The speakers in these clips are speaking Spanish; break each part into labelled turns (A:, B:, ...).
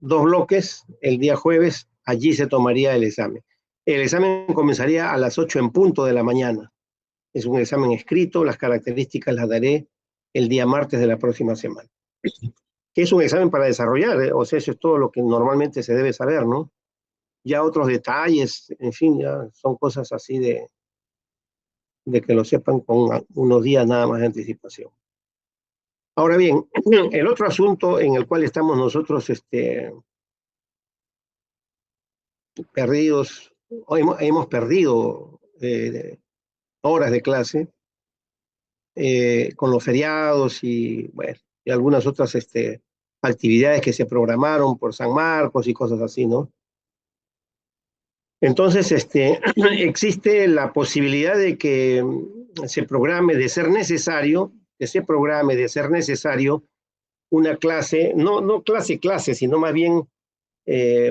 A: 2 bloques, el día jueves, allí se tomaría el examen. El examen comenzaría a las 8 en punto de la mañana. Es un examen escrito, las características las daré el día martes de la próxima semana. Que es un examen para desarrollar, o sea, eso es todo lo que normalmente se debe saber, ¿no? Ya otros detalles, en fin, ya son cosas así de que lo sepan con unos días nada más de anticipación. Ahora bien, el otro asunto en el cual estamos nosotros perdidos, hemos perdido horas de clase con los feriados y, bueno, y algunas otras actividades que se programaron por San Marcos y cosas así, ¿no? Entonces, existe la posibilidad de que se programe de ser necesario, una clase, no clase, sino más bien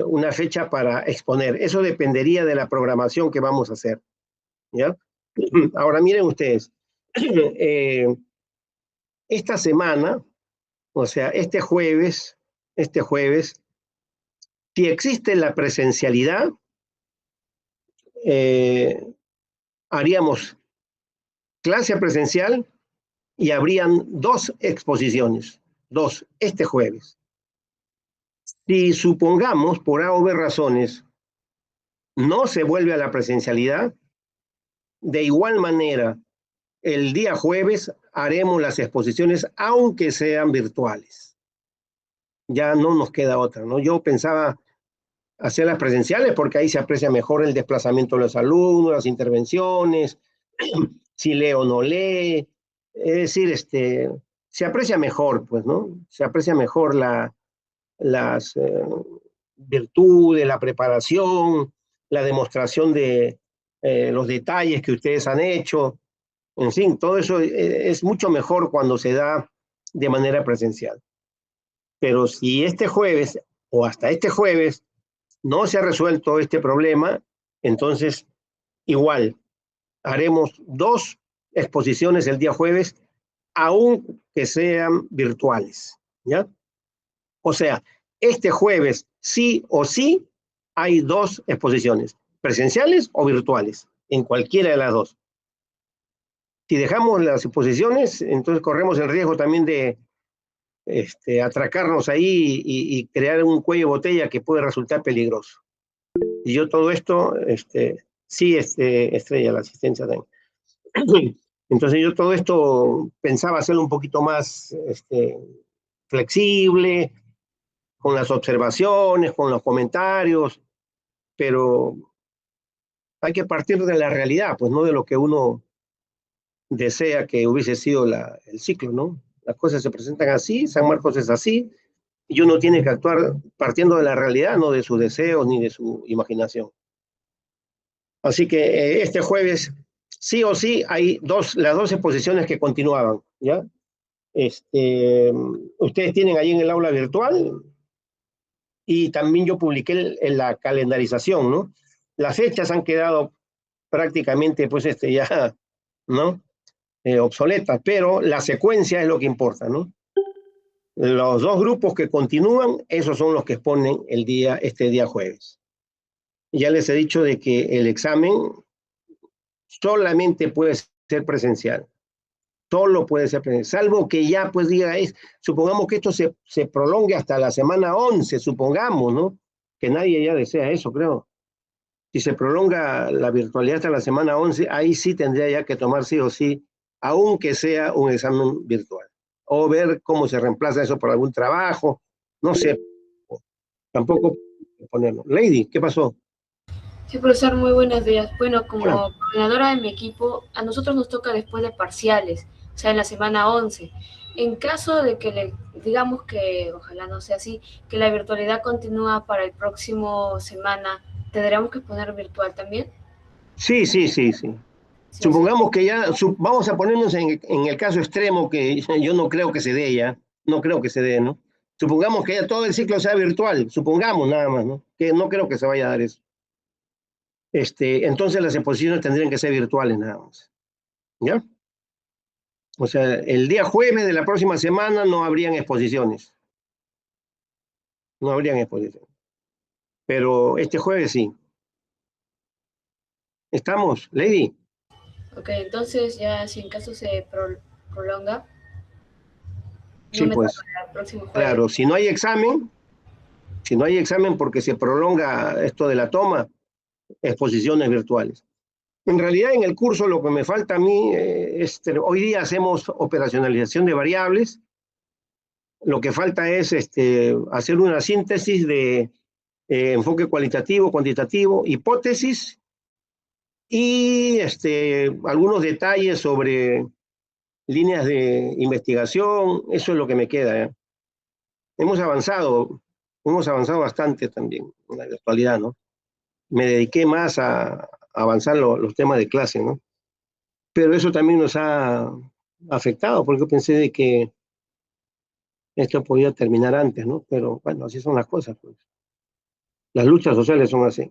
A: una fecha para exponer. Eso dependería de la programación que vamos a hacer, ¿ya? Ahora miren ustedes, esta semana, o sea, si existe la presencialidad, haríamos clase presencial y habrían 2 exposiciones, 2, este jueves. Si supongamos, por A o B razones, no se vuelve a la presencialidad, de igual manera, el día jueves haremos las exposiciones, aunque sean virtuales. Ya no nos queda otra, ¿no? Yo pensaba hacer las presenciales porque ahí se aprecia mejor el desplazamiento de los alumnos, las intervenciones, si lee o no lee, es decir, se aprecia mejor, pues, ¿no? Se aprecia mejor las virtudes, la preparación, la demostración de los detalles que ustedes han hecho, en fin, todo eso es mucho mejor cuando se da de manera presencial. Pero si este jueves o hasta este jueves no se ha resuelto este problema, entonces igual haremos 2 exposiciones el día jueves, aunque sean virtuales, ¿ya? O sea, este jueves sí o sí hay 2 exposiciones, presenciales o virtuales, en cualquiera de las 2. Si dejamos las exposiciones, entonces corremos el riesgo también de atracarnos ahí y crear un cuello de botella que puede resultar peligroso. Y yo todo esto, sí, Estrella, la asistencia también. Entonces yo todo esto pensaba hacerlo un poquito más flexible, con las observaciones, con los comentarios, pero hay que partir de la realidad, pues no de lo que uno desea que hubiese sido el ciclo, ¿no? Las cosas se presentan así, San Marcos es así, y uno tiene que actuar partiendo de la realidad, no de sus deseos ni de su imaginación. Así que este jueves, sí o sí, hay las 2 exposiciones que continuaban, ¿ya? Ustedes tienen ahí en el aula virtual y también yo publiqué en la calendarización, ¿no? Las fechas han quedado prácticamente, pues, ya, ¿no? Obsoletas, pero la secuencia es lo que importa, ¿no? Los 2 grupos que continúan, esos son los que exponen este día jueves. Ya les he dicho de que el examen solamente puede ser presencial. Solo puede ser presencial, salvo que ya pues diga, supongamos que esto se prolongue hasta la semana 11, supongamos, ¿no? Que nadie ya desea eso, creo. Si se prolonga la virtualidad hasta la semana 11, ahí sí tendría ya que tomar sí o sí, aunque sea un examen virtual. O ver cómo se reemplaza eso por algún trabajo, no sé, tampoco ponerlo. Lady, ¿qué pasó?
B: Sí, profesor, muy buenos días. Bueno,
A: Hola.
B: como coordinadora de mi equipo, a nosotros nos toca después de parciales, o sea, en la semana 11. En caso de que digamos que, ojalá no sea así, que la virtualidad continúa para el próximo semana, ¿tendremos que poner virtual también?
A: Sí, sí, sí, sí.
B: Sí, o sí.
A: Supongamos que ya, vamos a ponernos en el caso extremo que yo no creo que se dé ya, no creo que se dé, ¿no? Supongamos que ya todo el ciclo sea virtual, supongamos nada más, ¿no? Que no creo que se vaya a dar eso. Entonces las exposiciones tendrían que ser virtuales nada más, ¿ya? O sea, el día jueves de la próxima semana no habrían exposiciones. no habrían exposición. Pero este jueves sí. ¿Estamos, Lady?
B: Ok, entonces ya si en caso se prolonga, no
A: Sí,
B: me toca
A: pues,
B: el próximo jueves.
A: claro, si no hay examen porque se prolonga esto de la toma, exposiciones virtuales. En realidad, en el curso lo que me falta a mí hoy día hacemos operacionalización de variables. Lo que falta es hacer una síntesis de enfoque cualitativo, cuantitativo, hipótesis y algunos detalles sobre líneas de investigación. Eso es lo que me queda. Hemos avanzado, hemos avanzado bastante también en la virtualidad, ¿no? Me dediqué más a avanzar los temas de clase, ¿no? Pero eso también nos ha afectado, porque yo pensé de que esto podía terminar antes, ¿no? Pero bueno, así son las cosas, pues. Las luchas sociales son así.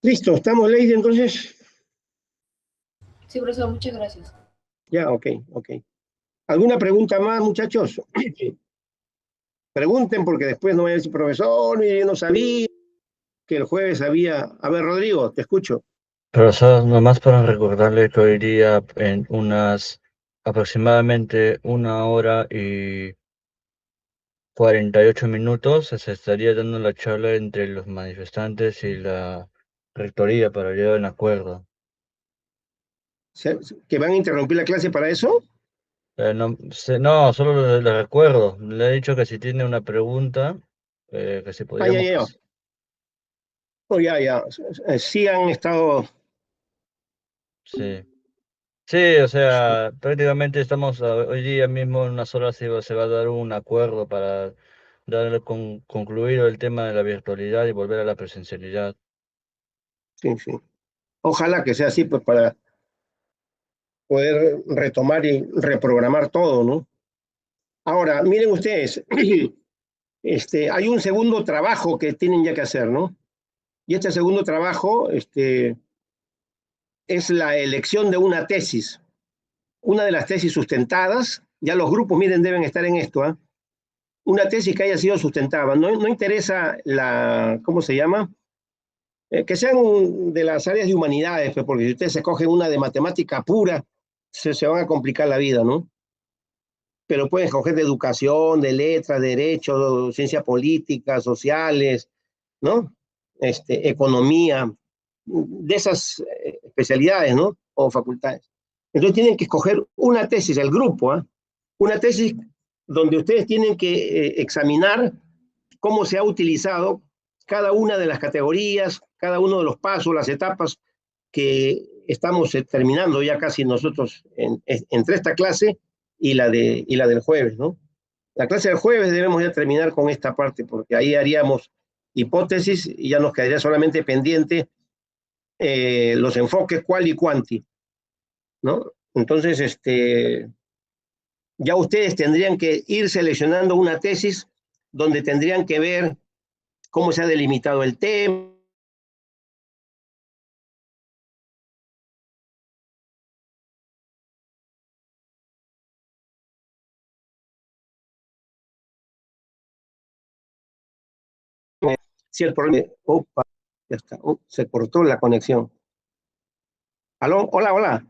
A: Listo, ¿estamos, Lady, entonces?
B: Sí, profesor, muchas gracias.
A: Ya, ok, ok. ¿Alguna pregunta más, muchachos? Pregunten, porque después no voy a decir, profesor, yo no sabía que el jueves había... A ver, Rodrigo, te escucho.
C: Profesor, nomás para recordarle que hoy día en unas aproximadamente 1 hora y 48 minutos se estaría dando la charla entre los manifestantes y la rectoría para llegar a un acuerdo.
A: ¿Que van a interrumpir la clase para eso?
C: No, solo le recuerdo. Le he dicho que si tiene una pregunta, que si
A: Ah, ya,
C: podríamos...
A: ya, ya. Oh, ya, ya. Sí han estado...
C: Sí. Sí, o sea, prácticamente estamos hoy día mismo en unas horas se va a dar un acuerdo para concluir el tema de la virtualidad y volver a la presencialidad.
A: Sí, sí. Ojalá que sea así, pues para poder retomar y reprogramar todo, ¿no? Ahora, miren ustedes, hay un segundo trabajo que tienen ya que hacer, ¿no? Y este segundo trabajo es la elección de una tesis. Una de las tesis sustentadas, ya los grupos, miren, deben estar en esto, ¿eh? Una tesis que haya sido sustentada. No, no interesa ¿cómo se llama? Que sean de las áreas de humanidades, pues, porque si ustedes se cogen una de matemática pura, se van a complicar la vida, ¿no? Pero pueden escoger de educación, de letras, derecho, ciencia política, sociales, ¿no? Economía, de esas especialidades, ¿no? O facultades. Entonces tienen que escoger una tesis, el grupo, ¿eh? Una tesis donde ustedes tienen que examinar cómo se ha utilizado cada una de las categorías, cada uno de los pasos, las etapas que estamos terminando ya casi nosotros entre esta clase y la del jueves, ¿no? La clase del jueves debemos ya terminar con esta parte, porque ahí haríamos hipótesis y ya nos quedaría solamente pendiente los enfoques cual y cuanti, ¿no? Entonces, ya ustedes tendrían que ir seleccionando una tesis donde tendrían que ver cómo se ha delimitado el tema, si el problema, opa, ya está, se cortó la conexión. ¿Aló? Hola, hola.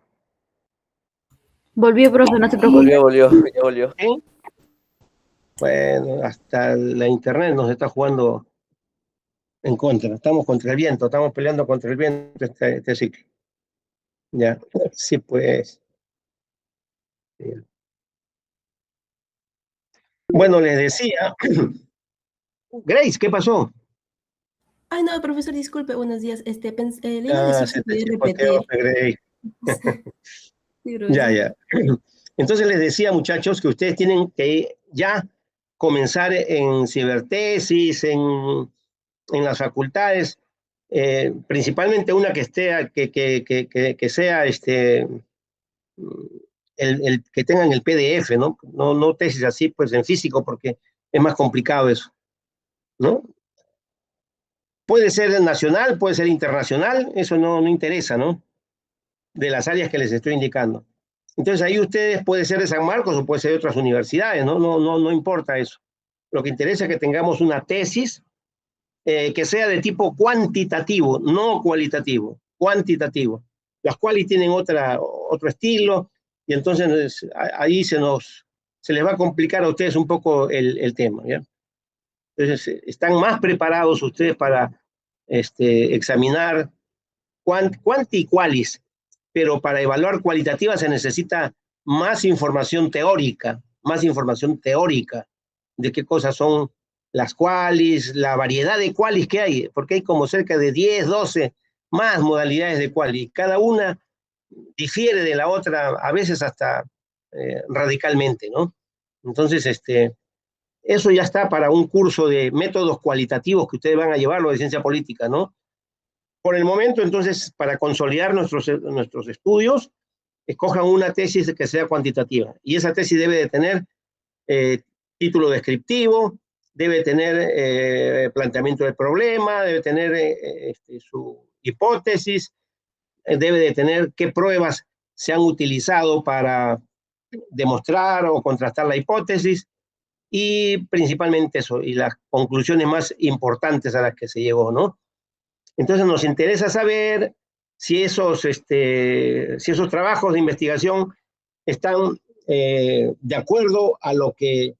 D: Volvió, profe, no se preocupe.
E: Ya volvió.
A: ¿Sí? Bueno, hasta la internet nos está jugando en contra. Estamos contra el viento, estamos peleando contra el viento este ciclo. Ya, sí, pues. Bueno, les decía, Grace, ¿qué pasó?
F: Ay, no, profesor, disculpe, buenos días. Le iba a
A: Ah,
F: decir
A: se
F: si
A: te
F: podía
A: chicoteó,
F: repetir.
A: Grace.
F: Sí,
A: Ya,
F: profesor.
A: ya. Entonces les decía, muchachos, que ustedes tienen que ya comenzar en cibertesis, en las facultades, principalmente una que esté, que sea el que tengan el PDF, ¿no? No, no tesis así, pues en físico, porque es más complicado eso, ¿no? Puede ser nacional, puede ser internacional, eso no, no interesa, ¿no? De las áreas que les estoy indicando. Entonces ahí ustedes puede ser de San Marcos o puede ser de otras universidades, ¿no? No, no, no importa eso. Lo que interesa es que tengamos una tesis que sea de tipo cuantitativo, no cualitativo, cuantitativo. Las quali tienen otro estilo, y entonces ahí se les va a complicar a ustedes un poco el tema, ¿ya? Entonces, están más preparados ustedes para examinar quanti y qualis, pero para evaluar cualitativa se necesita más información teórica de qué cosas son las qualis, la variedad de qualis que hay, porque hay como cerca de 10, 12 más modalidades de qualis. Cada una difiere de la otra, a veces hasta radicalmente, ¿no? Entonces, eso ya está para un curso de métodos cualitativos que ustedes van a llevarlo de ciencia política, ¿no? Por el momento, entonces, para consolidar nuestros estudios, escojan una tesis que sea cuantitativa. Y esa tesis debe de tener título descriptivo, debe tener planteamiento del problema, debe tener su hipótesis, debe de tener qué pruebas se han utilizado para demostrar o contrastar la hipótesis, y principalmente eso, y las conclusiones más importantes a las que se llegó, ¿no? Entonces nos interesa saber si esos trabajos de investigación están de acuerdo a lo que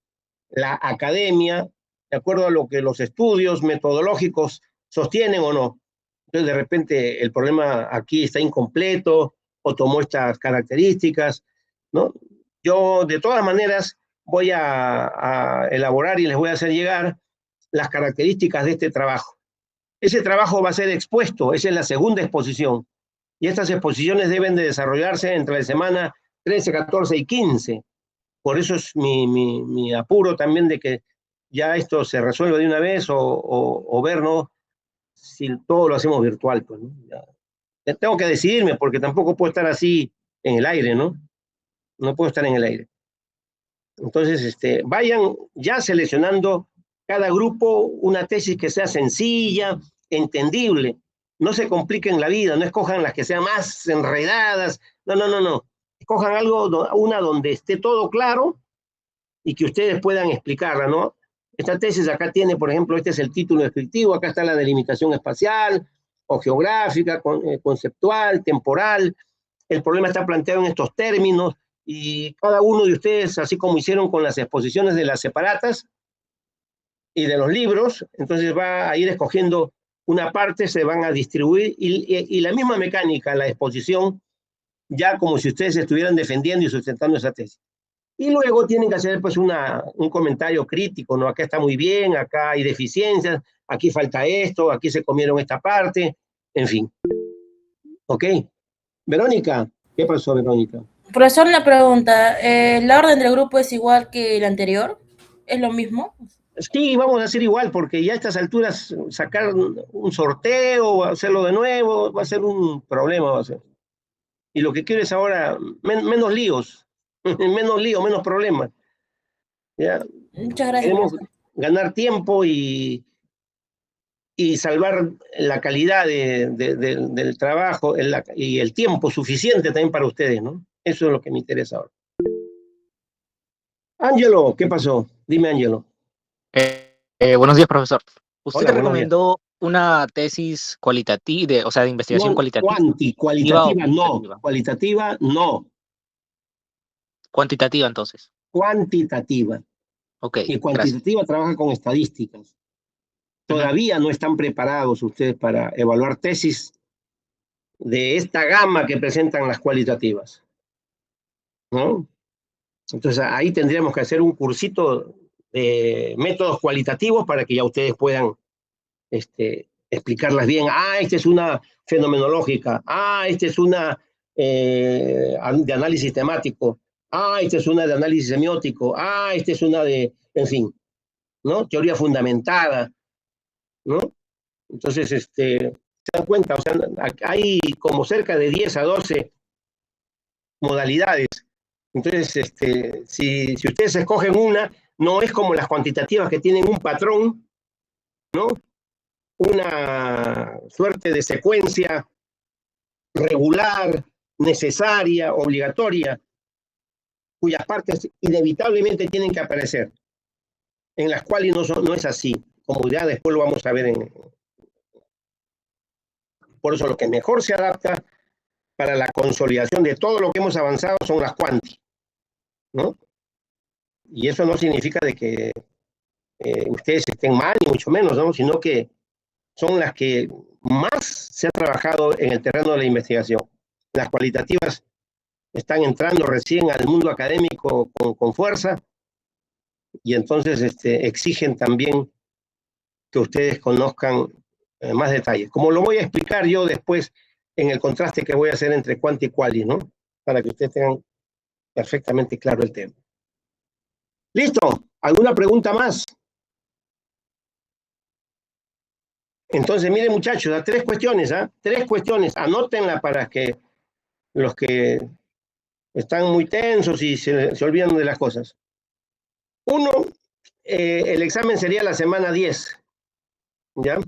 A: la academia, de acuerdo a lo que los estudios metodológicos sostienen o no. Entonces, de repente, el problema aquí está incompleto o tomó estas características, ¿no? Yo, de todas maneras, voy a elaborar y les voy a hacer llegar las características de este trabajo. Ese trabajo va a ser expuesto, esa es la segunda exposición, y estas exposiciones deben de desarrollarse entre la semana 13, 14 y 15. Por eso es mi apuro también de que ya esto se resuelva de una vez o ver, ¿no? Si todo lo hacemos virtual, pues, ¿no? Ya tengo que decidirme porque tampoco puedo estar así en el aire, ¿no? No puedo estar en el aire. Entonces, vayan ya seleccionando cada grupo una tesis que sea sencilla, entendible. No se compliquen la vida, no escojan las que sean más enredadas. No. Escojan una donde esté todo claro y que ustedes puedan explicarla, ¿no? Esta tesis acá tiene, por ejemplo, este es el título descriptivo, acá está la delimitación espacial o geográfica, conceptual, temporal. El problema está planteado en estos términos, y cada uno de ustedes, así como hicieron con las exposiciones de las separatas y de los libros, entonces va a ir escogiendo una parte, se van a distribuir, y la misma mecánica, la exposición, ya como si ustedes estuvieran defendiendo y sustentando esa tesis. Y luego tienen que hacer pues un comentario crítico, ¿no? Acá está muy bien, acá hay deficiencias, aquí falta esto, aquí se comieron esta parte, en fin. ¿Ok? Verónica, ¿qué pasó, Verónica?
D: Profesor, la pregunta, ¿la orden del grupo es igual que el anterior? ¿Es lo mismo?
A: Sí, vamos a hacer igual, porque ya a estas alturas sacar un sorteo, hacerlo de nuevo, va a ser un problema. Va a ser. Y lo que quiero es ahora menos líos, menos líos, menos problemas. ¿Ya?
D: Muchas gracias,
A: Queremos
D: profesor.
A: ganar tiempo y salvar la calidad del trabajo y el tiempo suficiente también para ustedes, ¿no? Eso es lo que me interesa ahora. Ángelo, ¿qué pasó? Dime, Ángelo.
E: Buenos días, profesor. Usted
A: Hola, buenos días.
E: recomendó una tesis cualitativa, o sea, de investigación
A: No,
E: cualitativa.
A: cualitativa no,
E: cuantitativa.
A: cualitativa no,
E: Cuantitativa, entonces.
A: cuantitativa.
E: Ok,
A: Y cuantitativa trabaja con estadísticas. Todavía no están preparados ustedes para evaluar tesis de esta gama que presentan las cualitativas, ¿no? Entonces ahí tendríamos que hacer un cursito de métodos cualitativos para que ya ustedes puedan explicarlas bien. Esta es una fenomenológica. Esta es una de análisis temático. Esta es una de análisis semiótico. Esta es una de, en fin, ¿no? Teoría fundamentada, ¿no? Entonces, se dan cuenta, o sea, hay como cerca de 10 a 12 modalidades. Entonces, si ustedes escogen una, no es como las cuantitativas que tienen un patrón, ¿no? Una suerte de secuencia regular, necesaria, obligatoria, cuyas partes inevitablemente tienen que aparecer. En las cuales no es así, como ya después lo vamos a ver. Por eso lo que mejor se adapta para la consolidación de todo lo que hemos avanzado son las quanti, ¿no? Y eso no significa de que ustedes estén mal, ni mucho menos, ¿no? Sino que son las que más se ha trabajado en el terreno de la investigación. Las cualitativas están entrando recién al mundo académico con fuerza, y entonces exigen también que ustedes conozcan más detalles. Como lo voy a explicar yo después en el contraste que voy a hacer entre quanti y quali, ¿no? Para que ustedes tengan perfectamente claro el tema. ¿Listo? ¿Alguna pregunta más? Entonces, miren muchachos, a 3 cuestiones, ¿ah? 3 cuestiones, anótenla para que los que están muy tensos y se olvidan de las cosas. 1, el examen sería la semana 10, ¿ya?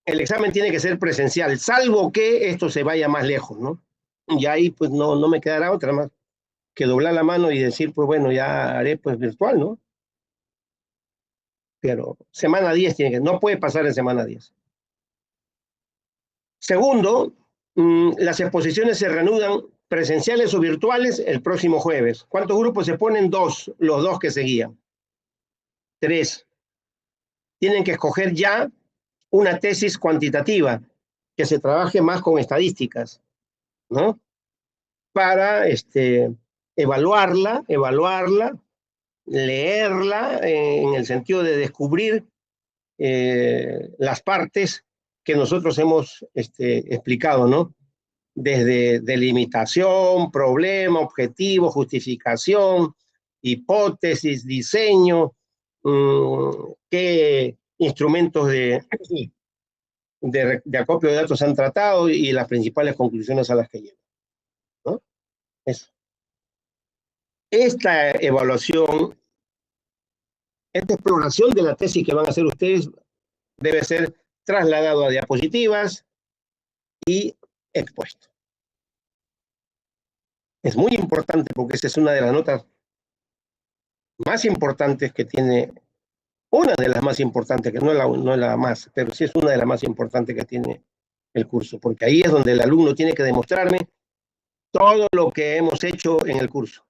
A: El examen tiene que ser presencial, salvo que esto se vaya más lejos, ¿no? Y ahí pues no me quedará otra más que doblar la mano y decir, pues bueno, ya haré pues virtual, ¿no? Pero semana 10 no puede pasar en semana 10. Segundo, las exposiciones se reanudan presenciales o virtuales el próximo jueves. ¿Cuántos grupos se ponen? 2, los 2 que seguían. 3. Tienen que escoger ya una tesis cuantitativa que se trabaje más con estadísticas, ¿no? Para evaluarla, leerla en el sentido de descubrir las partes que nosotros hemos explicado, ¿no? Desde delimitación, problema, objetivo, justificación, hipótesis, diseño, qué instrumentos de acopio de datos han tratado y las principales conclusiones a las que llevan, ¿no? Eso. Esta evaluación, esta exploración de la tesis que van a hacer ustedes debe ser trasladado a diapositivas y expuesto. Es muy importante porque esa es una de las notas más importantes que tiene, una de las más importantes, que no es la más, pero sí es una de las más importantes que tiene el curso, porque ahí es donde el alumno tiene que demostrarme todo lo que hemos hecho en el curso.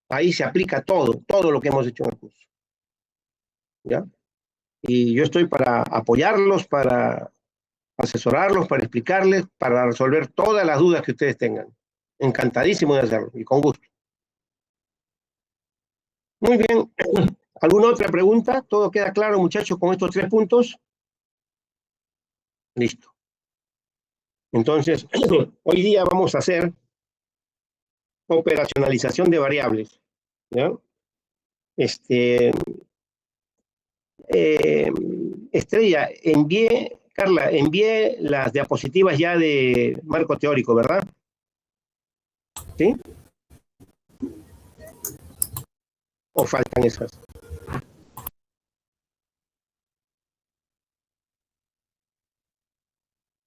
A: Ahí se aplica todo lo que hemos hecho en el curso. ¿Ya? Y yo estoy para apoyarlos, para asesorarlos, para explicarles, para resolver todas las dudas que ustedes tengan. Encantadísimo de hacerlo y con gusto. Muy bien. ¿Alguna otra pregunta? ¿Todo queda claro, muchachos, con estos 3 puntos? Listo. Entonces, hoy día vamos a hacer operacionalización de variables, ¿ya? Estrella, Carla, envié las diapositivas ya de marco teórico, ¿verdad? ¿Sí? ¿O faltan esas?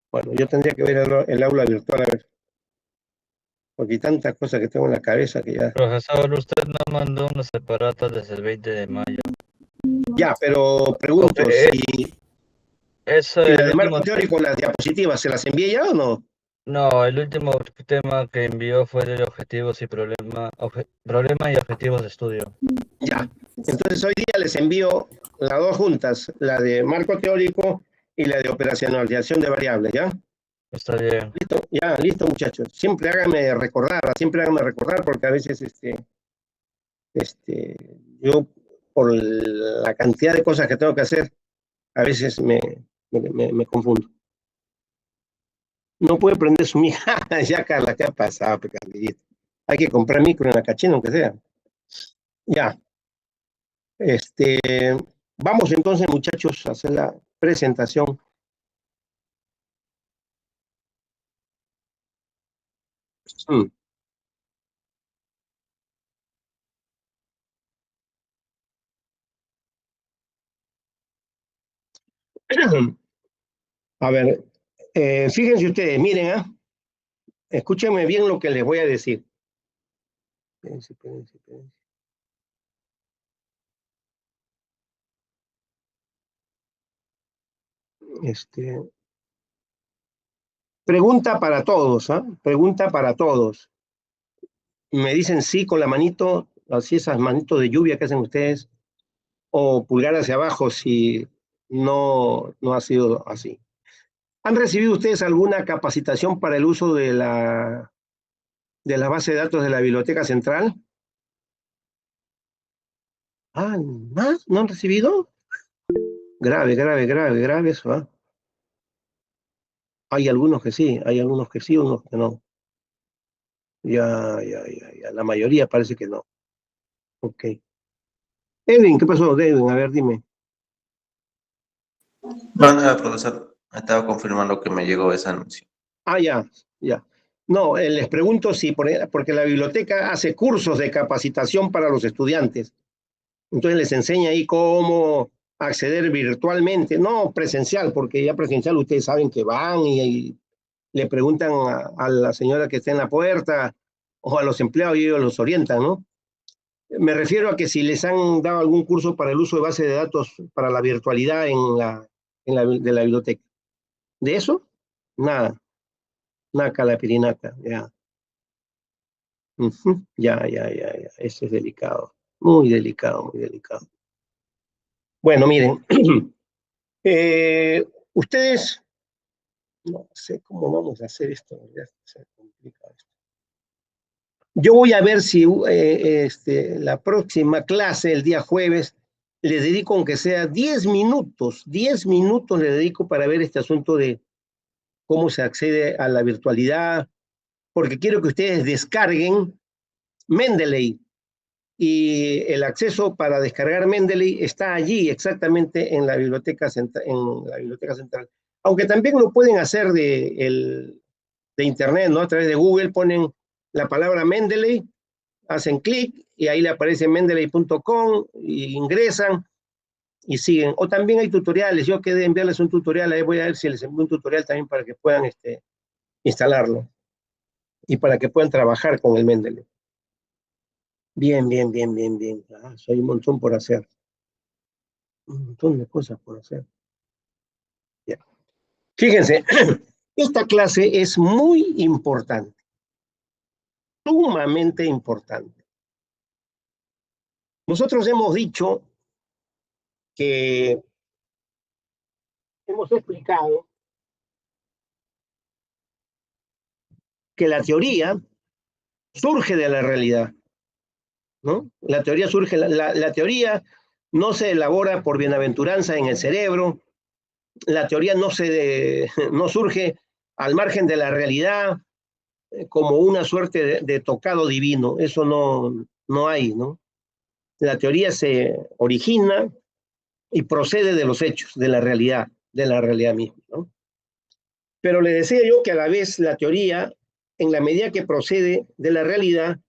A: Bueno, yo tendría que ver el aula virtual, a ver. Porque hay tantas cosas que tengo en la cabeza que ya...
C: Profesor, usted no mandó unos separatas desde el 20 de mayo.
A: Ya, pero pregunto, si la de marco teórico, las diapositivas, ¿se las envié ya o no?
C: No, el último tema que envió fue de objetivos y problema y objetivos de estudio.
A: Ya, entonces hoy día les envío las 2 juntas, la de marco teórico y la de operacionalización de variables, ¿ya?
C: Está bien.
A: Listo, ya, listo muchachos. Siempre háganme recordar, porque a veces yo por la cantidad de cosas que tengo que hacer, a veces me confundo. No puede prender su mija. Ya, Carla, ¿qué ha pasado, pecadillito? Hay que comprar micro en la cachina, aunque sea. Ya. Vamos entonces, muchachos, a hacer la presentación. A ver, fíjense ustedes, miren, escúchenme bien lo que les voy a decir. Espérense. Pregunta para todos, ¿ah? Pregunta para todos. Me dicen sí con la manito, así esas manitos de lluvia que hacen ustedes, o pulgar hacia abajo si no ha sido así. ¿Han recibido ustedes alguna capacitación para el uso de la base de datos de la Biblioteca Central? Ah, ¿más? ¿No han recibido? Grave, grave, grave, grave eso, ¿ah? Hay algunos que sí, unos que no. Ya. La mayoría parece que no. Ok. Edwin, ¿qué pasó, Edwin? A ver, dime.
G: No, nada, profesor. Estaba confirmando que me llegó ese anuncio.
A: Ah, ya. No, les pregunto si, porque la biblioteca hace cursos de capacitación para los estudiantes. Entonces les enseña ahí cómo acceder virtualmente, no presencial, porque ya presencial ustedes saben que van y le preguntan a la señora que está en la puerta o a los empleados y ellos los orientan, ¿no? Me refiero a que si les han dado algún curso para el uso de base de datos para la virtualidad de la biblioteca. ¿De eso? Nada. Naca la pirinaca, ya. Ya. Eso es delicado. Muy delicado, muy delicado. Bueno, miren. Ustedes, no sé cómo vamos a hacer esto. Ya se complica esto. Yo voy a ver si la próxima clase, el día jueves, le dedico aunque sea 10 minutos le dedico para ver este asunto de cómo se accede a la virtualidad, porque quiero que ustedes descarguen Mendeley, y el acceso para descargar Mendeley está allí exactamente en la biblioteca central. Aunque también lo pueden hacer de internet, ¿no? A través de Google ponen la palabra Mendeley, hacen clic y ahí le aparece mendeley.com y ingresan y siguen. O también hay tutoriales. Yo quedé enviarles un tutorial, ahí voy a ver si les envío un tutorial también para que puedan instalarlo y para que puedan trabajar con el Mendeley. Bien. Hay un montón por hacer. Un montón de cosas por hacer. Bien. Fíjense, esta clase es muy importante. Sumamente importante. Nosotros hemos dicho que hemos explicado que la teoría surge de la realidad, ¿no? La teoría surge, la teoría no se elabora por bienaventuranza en el cerebro, la teoría no surge al margen de la realidad como una suerte de tocado divino, eso no hay, ¿no? La teoría se origina y procede de los hechos, de la realidad misma, ¿no? Pero le decía yo que a la vez la teoría, en la medida que procede de la realidad,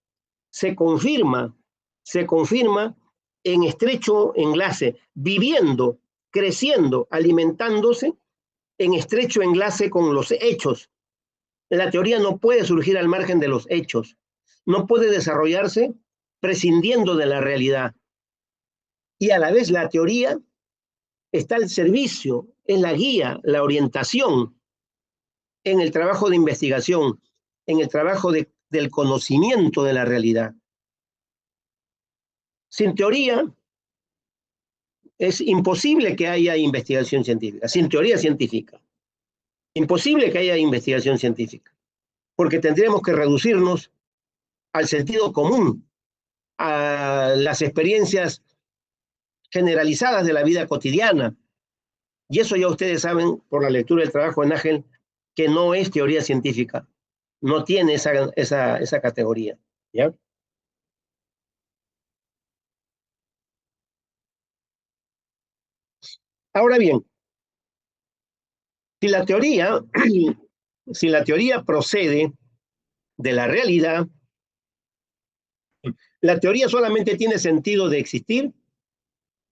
A: se confirma en estrecho enlace, viviendo, creciendo, alimentándose en estrecho enlace con los hechos. La teoría no puede surgir al margen de los hechos, no puede desarrollarse prescindiendo de la realidad. Y a la vez la teoría está al servicio, es la guía, la orientación en el trabajo de investigación, en el trabajo del conocimiento de la realidad. Sin teoría es imposible que haya investigación científica, sin teoría científica. Imposible que haya investigación científica, porque tendríamos que reducirnos al sentido común, a las experiencias generalizadas de la vida cotidiana. Y eso ya ustedes saben por la lectura del trabajo de Nagel, que no es teoría científica, no tiene esa categoría, ¿ya? Ahora bien, si la teoría procede de la realidad, la teoría solamente tiene sentido de existir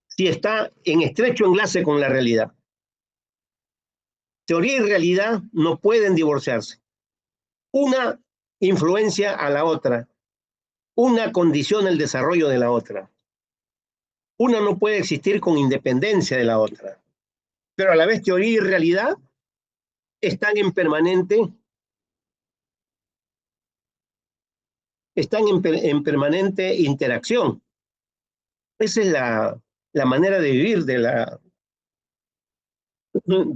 A: si está en estrecho enlace con la realidad. Teoría y realidad no pueden divorciarse. Una influencia a la otra. Una condiciona el desarrollo de la otra. Una no puede existir con independencia de la otra. pero a la vez teoría y realidad están en permanente interacción. Esa es la manera de vivir de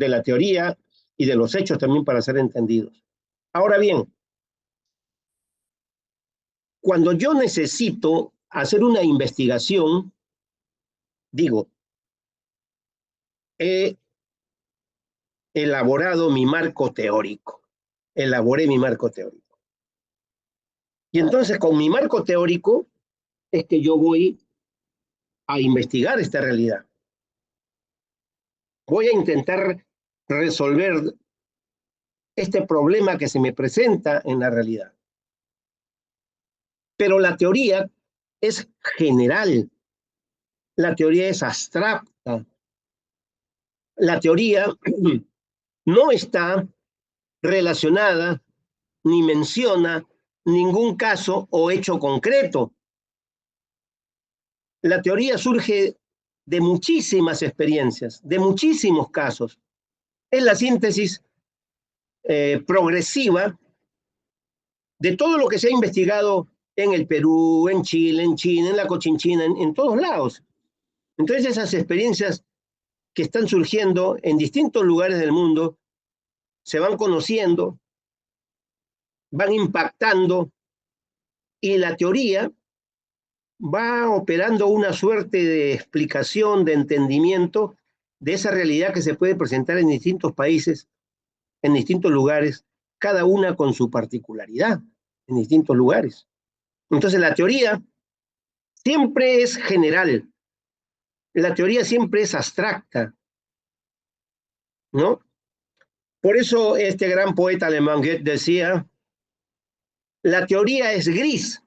A: la teoría y de los hechos también para ser entendidos. Ahora bien, cuando yo necesito hacer una investigación, digo, he elaborado mi marco teórico. Elaboré mi marco teórico. Y entonces con mi marco teórico es que yo voy a investigar esta realidad. Voy a intentar resolver este problema que se me presenta en la realidad. Pero la teoría es general. La teoría es abstracta. La teoría no está relacionada ni menciona ningún caso o hecho concreto. La teoría surge de muchísimas experiencias, de muchísimos casos. Es la síntesis progresiva de todo lo que se ha investigado en el Perú, en Chile, en China, en la Cochinchina, en todos lados. Entonces esas experiencias que están surgiendo en distintos lugares del mundo se van conociendo, van impactando y la teoría va operando una suerte de explicación, de entendimiento de esa realidad que se puede presentar en distintos países, en distintos lugares, cada una con su particularidad, en distintos lugares. Entonces la teoría siempre es general, la teoría siempre es abstracta, ¿no? Por eso este gran poeta alemán Goethe decía, la teoría es gris,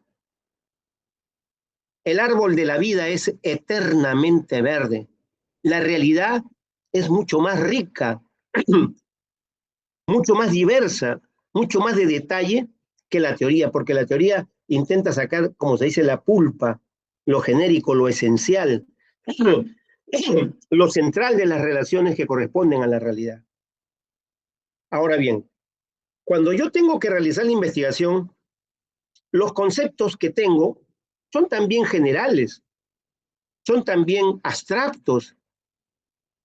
A: el árbol de la vida es eternamente verde, la realidad es mucho más rica, mucho más diversa, mucho más de detalle que la teoría, porque la teoría intenta sacar, como se dice, la pulpa, lo genérico, lo esencial, lo central de las relaciones que corresponden a la realidad. Ahora bien, cuando yo tengo que realizar la investigación, los conceptos que tengo son también generales, son también abstractos,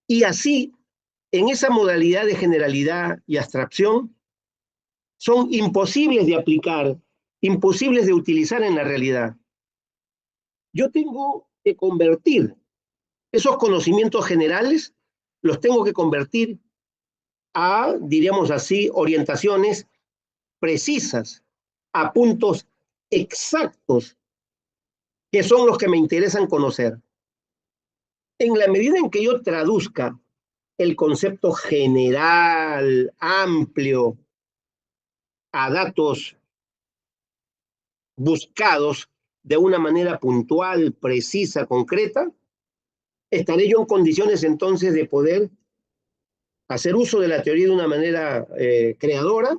A: y así, en esa modalidad de generalidad y abstracción, son imposibles de aplicar, imposibles de utilizar en la realidad. Yo tengo que convertir esos conocimientos generales, los tengo que convertir a, diríamos así, orientaciones precisas, a puntos exactos, que son los que me interesan conocer. En la medida en que yo traduzca el concepto general, amplio, a datos buscados de una manera puntual, precisa, concreta, estaré yo en condiciones entonces de poder hacer uso de la teoría de una manera creadora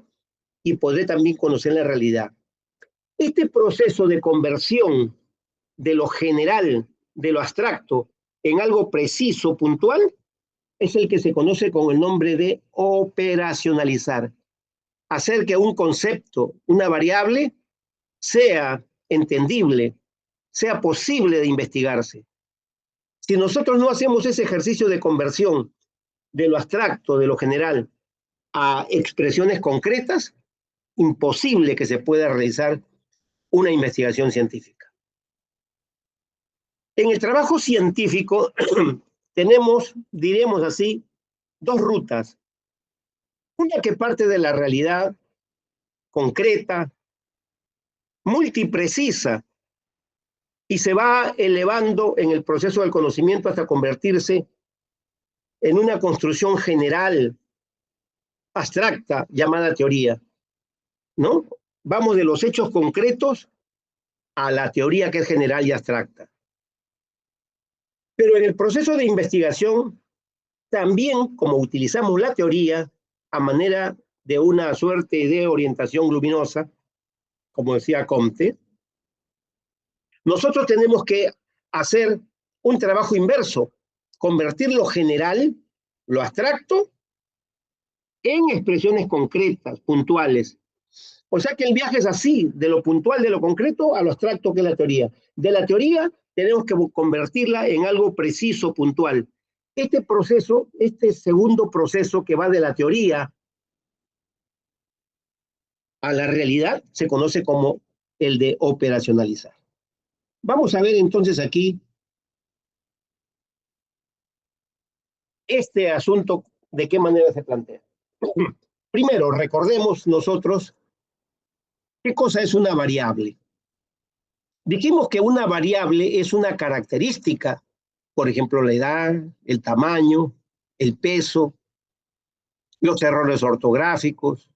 A: y podré también conocer la realidad. Este proceso de conversión de lo general, de lo abstracto, en algo preciso, puntual, es el que se conoce con el nombre de operacionalizar. Hacer que un concepto, una variable, sea entendible, sea posible de investigarse. Si nosotros no hacemos ese ejercicio de conversión de lo abstracto, de lo general, a expresiones concretas, imposible que se pueda realizar una investigación científica. En el trabajo científico tenemos, diremos así, dos rutas. Una que parte de la realidad concreta, multiprecisa, y se va elevando en el proceso del conocimiento hasta convertirse en una construcción general, abstracta, llamada teoría, ¿no? Vamos de los hechos concretos a la teoría que es general y abstracta. Pero en el proceso de investigación, también como utilizamos la teoría a manera de una suerte de orientación luminosa, como decía Comte, nosotros tenemos que hacer un trabajo inverso, convertir lo general, lo abstracto en expresiones concretas, puntuales. O sea que el viaje es así, de lo puntual, de lo concreto, a lo abstracto que es la teoría. De la teoría tenemos que convertirla en algo preciso, puntual. Este proceso, este segundo proceso que va de la teoría a la realidad, se conoce como el de operacionalizar. Vamos a ver entonces aquí este asunto, de qué manera se plantea. Primero, recordemos nosotros qué cosa es una variable. Dijimos que una variable es una característica, por ejemplo, la edad, el tamaño, el peso, los errores ortográficos,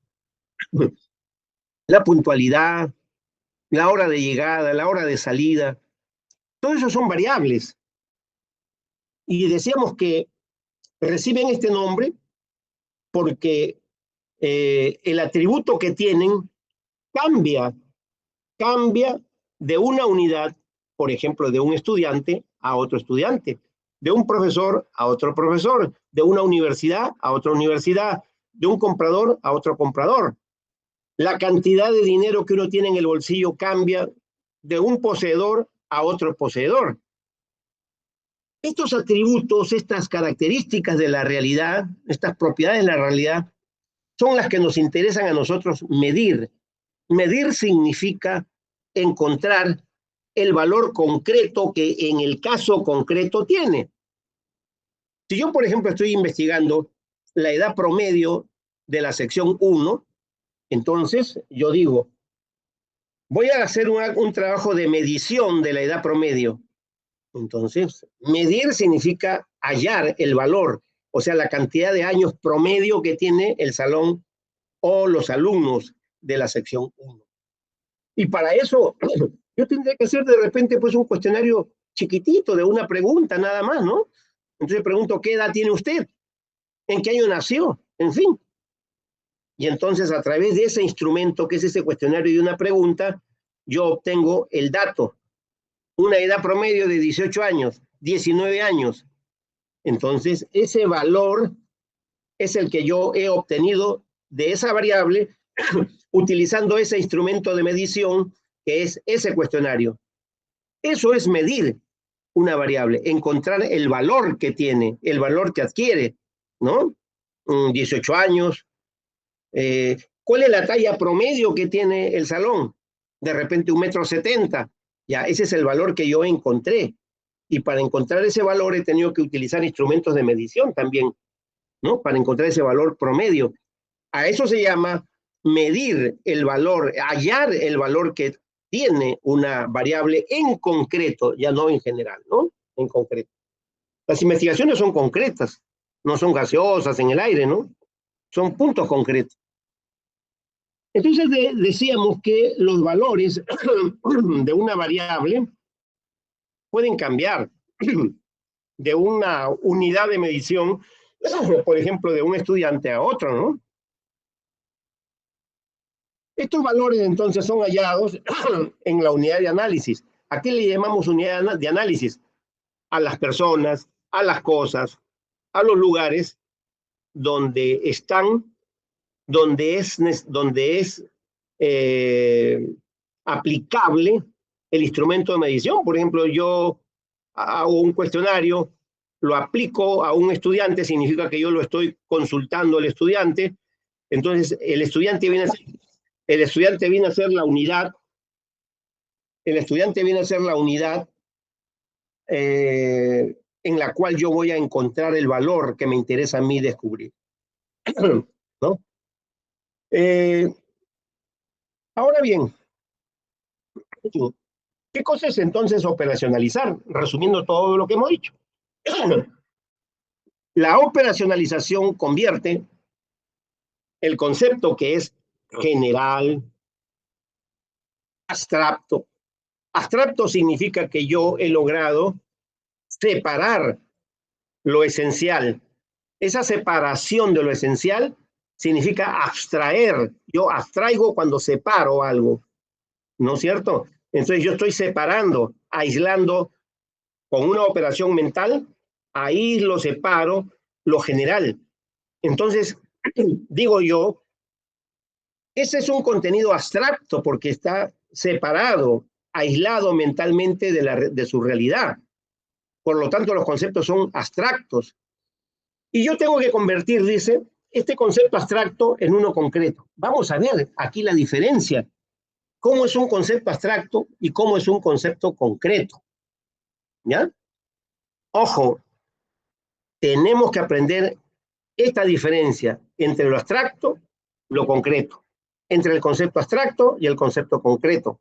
A: la puntualidad, la hora de llegada, la hora de salida. Todo eso son variables. Y decíamos que reciben este nombre porque el atributo que tienen cambia de una unidad, por ejemplo, de un estudiante a otro estudiante, de un profesor a otro profesor, de una universidad a otra universidad, de un comprador a otro comprador. La cantidad de dinero que uno tiene en el bolsillo cambia de un poseedor a otro poseedor. Estos atributos, estas características de la realidad, estas propiedades de la realidad, son las que nos interesan a nosotros medir. Medir significa encontrar el valor concreto que en el caso concreto tiene. Si yo, por ejemplo, estoy investigando la edad promedio de la sección 1, entonces yo digo, voy a hacer un trabajo de medición de la edad promedio. Entonces, medir significa hallar el valor, o sea, la cantidad de años promedio que tiene el salón o los alumnos de la sección 1. Y para eso, yo tendría que hacer de repente pues un cuestionario chiquitito de una pregunta nada más, ¿no? Entonces pregunto, ¿qué edad tiene usted? ¿En qué año nació? En fin. Y entonces a través de ese instrumento que es ese cuestionario y una pregunta, yo obtengo el dato. Una edad promedio de 18 años, 19 años. Entonces ese valor es el que yo he obtenido de esa variable utilizando ese instrumento de medición que es ese cuestionario. Eso es medir una variable, encontrar el valor que tiene, el valor que adquiere, ¿no? 18 años. ¿Cuál es la talla promedio que tiene el salón? De repente 1,70 m. Ya, ese es el valor que yo encontré. Y para encontrar ese valor he tenido que utilizar instrumentos de medición también, ¿no? Para encontrar ese valor promedio. A eso se llama medir el valor, hallar el valor que tiene una variable en concreto, ya no en general, ¿no? En concreto. Las investigaciones son concretas, no son gaseosas en el aire, ¿no? Son puntos concretos. Entonces decíamos que los valores de una variable pueden cambiar de una unidad de medición, por ejemplo, de un estudiante a otro, ¿no? Estos valores entonces son hallados en la unidad de análisis. ¿A qué le llamamos unidad de análisis? A las personas, a las cosas, a los lugares donde están, donde es aplicable el instrumento de medición. Por ejemplo, yo hago un cuestionario, lo aplico a un estudiante, significa que yo lo estoy consultando al estudiante. Entonces, el estudiante viene a ser la unidad. El estudiante viene a ser la unidad en la cual yo voy a encontrar el valor que me interesa a mí descubrir. ¿No? Ahora bien, ¿qué cosa es entonces operacionalizar? Resumiendo todo lo que hemos dicho. La operacionalización convierte el concepto que es general, abstracto. Abstracto significa que yo he logrado separar lo esencial. Esa separación de lo esencial significa abstraer. Yo abstraigo cuando separo algo, ¿no es cierto? Entonces yo estoy separando, aislando con una operación mental, ahí lo separo lo general. Entonces, digo yo, ese es un contenido abstracto porque está separado, aislado mentalmente de su realidad. Por lo tanto, los conceptos son abstractos. Y yo tengo que convertir, dice, este concepto abstracto en uno concreto. Vamos a ver aquí la diferencia. ¿Cómo es un concepto abstracto y cómo es un concepto concreto? ¿Ya? Ojo, tenemos que aprender esta diferencia entre lo abstracto y lo concreto, entre el concepto abstracto y el concepto concreto.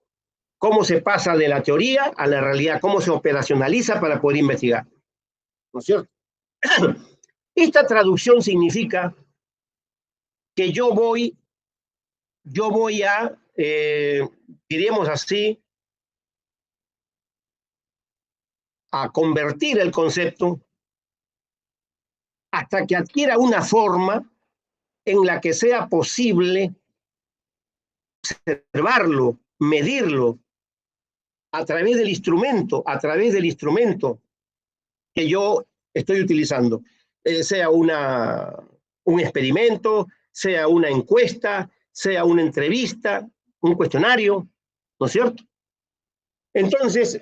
A: Cómo se pasa de la teoría a la realidad, cómo se operacionaliza para poder investigar. ¿No es cierto? Esta traducción significa que yo voy a, diríamos así, a convertir el concepto hasta que adquiera una forma en la que sea posible observarlo, medirlo a través del instrumento que yo estoy utilizando, sea un experimento, sea una encuesta, sea una entrevista, un cuestionario, ¿no es cierto? Entonces,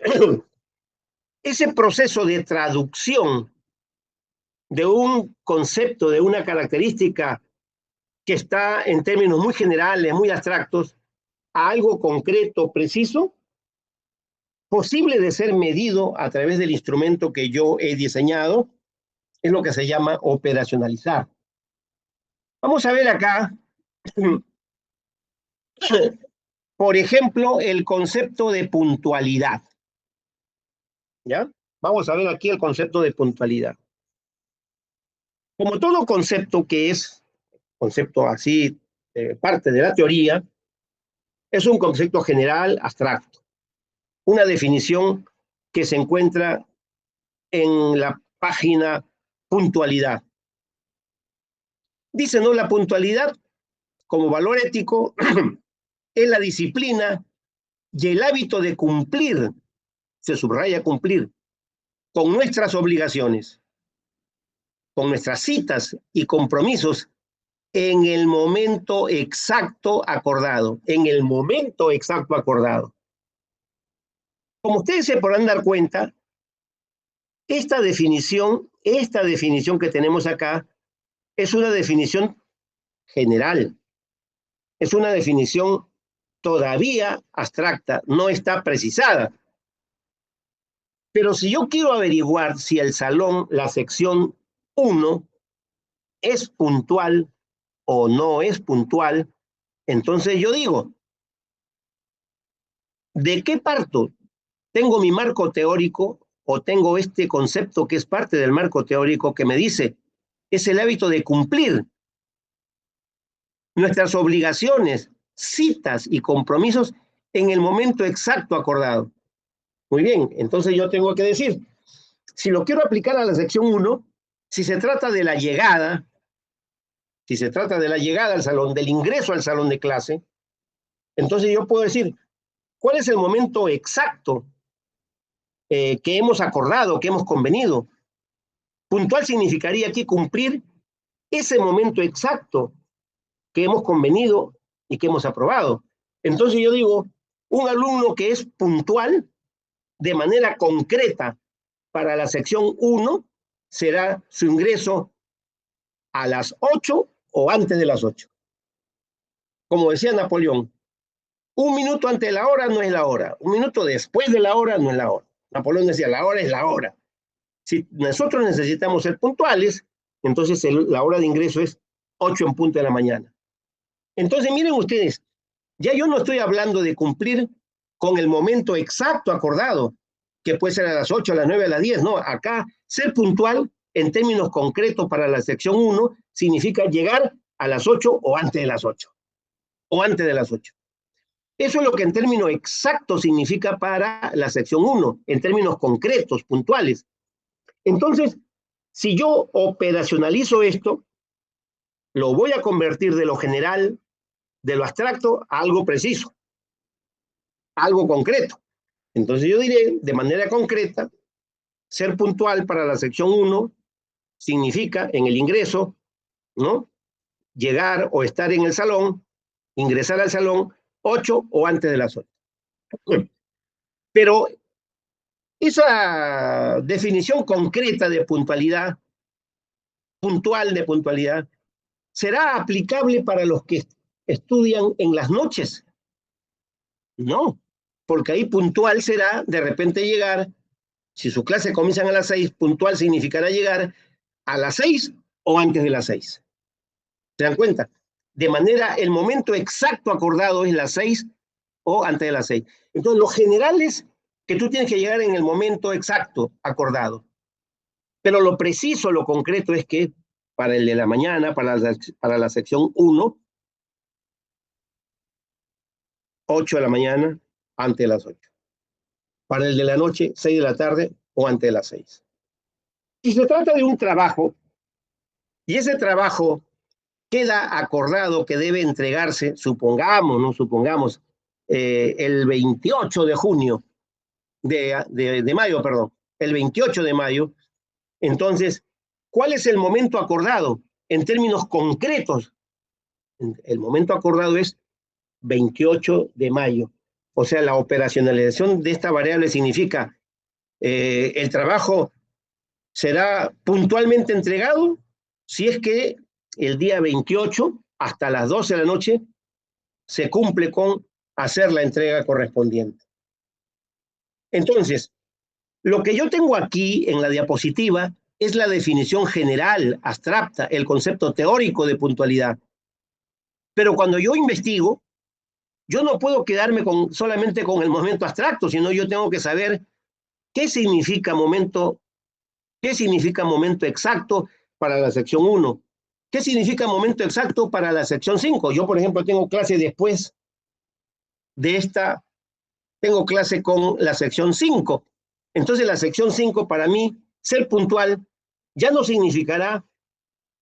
A: ese proceso de traducción de un concepto, de una característica que está en términos muy generales, muy abstractos, a algo concreto, preciso, posible de ser medido a través del instrumento que yo he diseñado, es lo que se llama operacionalizar. Vamos a ver acá, por ejemplo, el concepto de puntualidad. ¿Ya? Vamos a ver aquí el concepto de puntualidad. Como todo concepto que es, concepto así, parte de la teoría, es un concepto general abstracto. Una definición que se encuentra en la página puntualidad. Dice, ¿no? La puntualidad como valor ético es la disciplina y el hábito de cumplir, se subraya cumplir, con nuestras obligaciones, con nuestras citas y compromisos en el momento exacto acordado, en el momento exacto acordado. Como ustedes se podrán dar cuenta, esta definición que tenemos acá es una definición general, es una definición todavía abstracta, no está precisada. Pero si yo quiero averiguar si el salón, la sección 1, es puntual o no es puntual, entonces yo digo, ¿de qué parto? Tengo mi marco teórico o tengo este concepto que es parte del marco teórico que me dice, es el hábito de cumplir nuestras obligaciones, citas y compromisos en el momento exacto acordado. Muy bien, entonces yo tengo que decir, si lo quiero aplicar a la sección 1, si se trata de la llegada, al salón, del ingreso al salón de clase, entonces yo puedo decir, ¿cuál es el momento exacto que hemos acordado, que hemos convenido? Puntual significaría aquí cumplir ese momento exacto que hemos convenido y que hemos aprobado. Entonces yo digo, un alumno que es puntual de manera concreta para la sección 1 será su ingreso a las 8 o antes de las 8. Como decía Napoleón, un minuto antes de la hora no es la hora, un minuto después de la hora no es la hora. Napoleón decía, la hora es la hora. Si nosotros necesitamos ser puntuales, entonces la hora de ingreso es 8 en punto de la mañana. Entonces miren ustedes, ya yo no estoy hablando de cumplir con el momento exacto acordado, que puede ser a las 8, a las 9, a las 10, no, acá ser puntual en términos concretos para la sección 1 significa llegar a las 8 o antes de las 8, o antes de las 8. Eso es lo que en términos exactos significa para la sección 1, en términos concretos, puntuales. Entonces, si yo operacionalizo esto, lo voy a convertir de lo general, de lo abstracto, a algo preciso, algo concreto. Entonces yo diré, de manera concreta, ser puntual para la sección 1 significa en el ingreso, ¿no? Llegar o estar en el salón, ingresar al salón 8 o antes de las 8. Pero esa definición concreta de puntualidad, puntual de puntualidad, ¿será aplicable para los que estudian en las noches? No, porque ahí puntual será de repente llegar, si sus clases comienzan a las 6, puntual significará llegar a las 6 o antes de las 6. ¿Se dan cuenta? De manera, el momento exacto acordado es las 6 o antes de las 6. Entonces, lo general es que tú tienes que llegar en el momento exacto acordado. Pero lo preciso, lo concreto es que para el de la mañana, para la sección 1, 8 de la mañana, antes de las 8. Para el de la noche, 6 de la tarde o antes de las 6. Si se trata de un trabajo, y ese trabajo queda acordado que debe entregarse, supongamos, el 28 de junio, de mayo, perdón, el 28 de mayo, entonces, ¿cuál es el momento acordado en términos concretos? El momento acordado es 28 de mayo. O sea, la operacionalización de esta variable significa el trabajo será puntualmente entregado si es que el día 28 hasta las 12 de la noche se cumple con hacer la entrega correspondiente. Entonces, lo que yo tengo aquí en la diapositiva es la definición general, abstracta, el concepto teórico de puntualidad. Pero cuando yo investigo, yo no puedo quedarme solamente con el momento abstracto, sino yo tengo que saber qué significa momento exacto para la sección 1. ¿Qué significa momento exacto para la sección 5? Yo, por ejemplo, tengo clase después de esta, tengo clase con la sección 5. Entonces, la sección 5, para mí, ser puntual ya no significará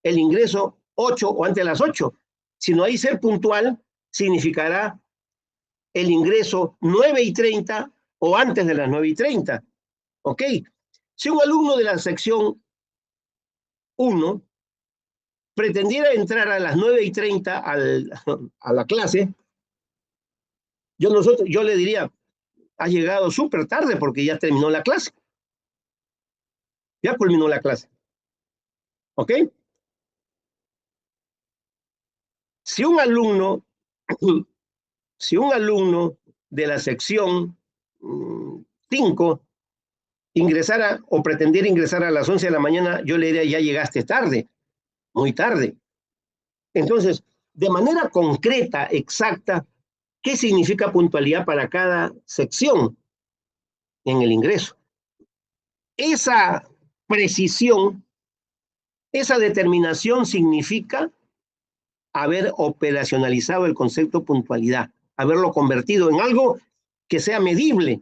A: el ingreso 8 o antes de las 8, sino ahí ser puntual significará el ingreso 9:30 o antes de las 9:30. ¿Ok? Si un alumno de la sección 1 pretendiera entrar a las 9:30 a la clase, yo le diría, has llegado súper tarde porque ya terminó la clase. Ya culminó la clase. ¿Ok? Si un alumno de la sección 5 ingresara o pretendiera ingresar a las 11 de la mañana, yo le diría, ya llegaste tarde, muy tarde. Entonces, de manera concreta, exacta, ¿qué significa puntualidad para cada sección en el ingreso? Esa precisión, esa determinación significa haber operacionalizado el concepto puntualidad, haberlo convertido en algo que sea medible.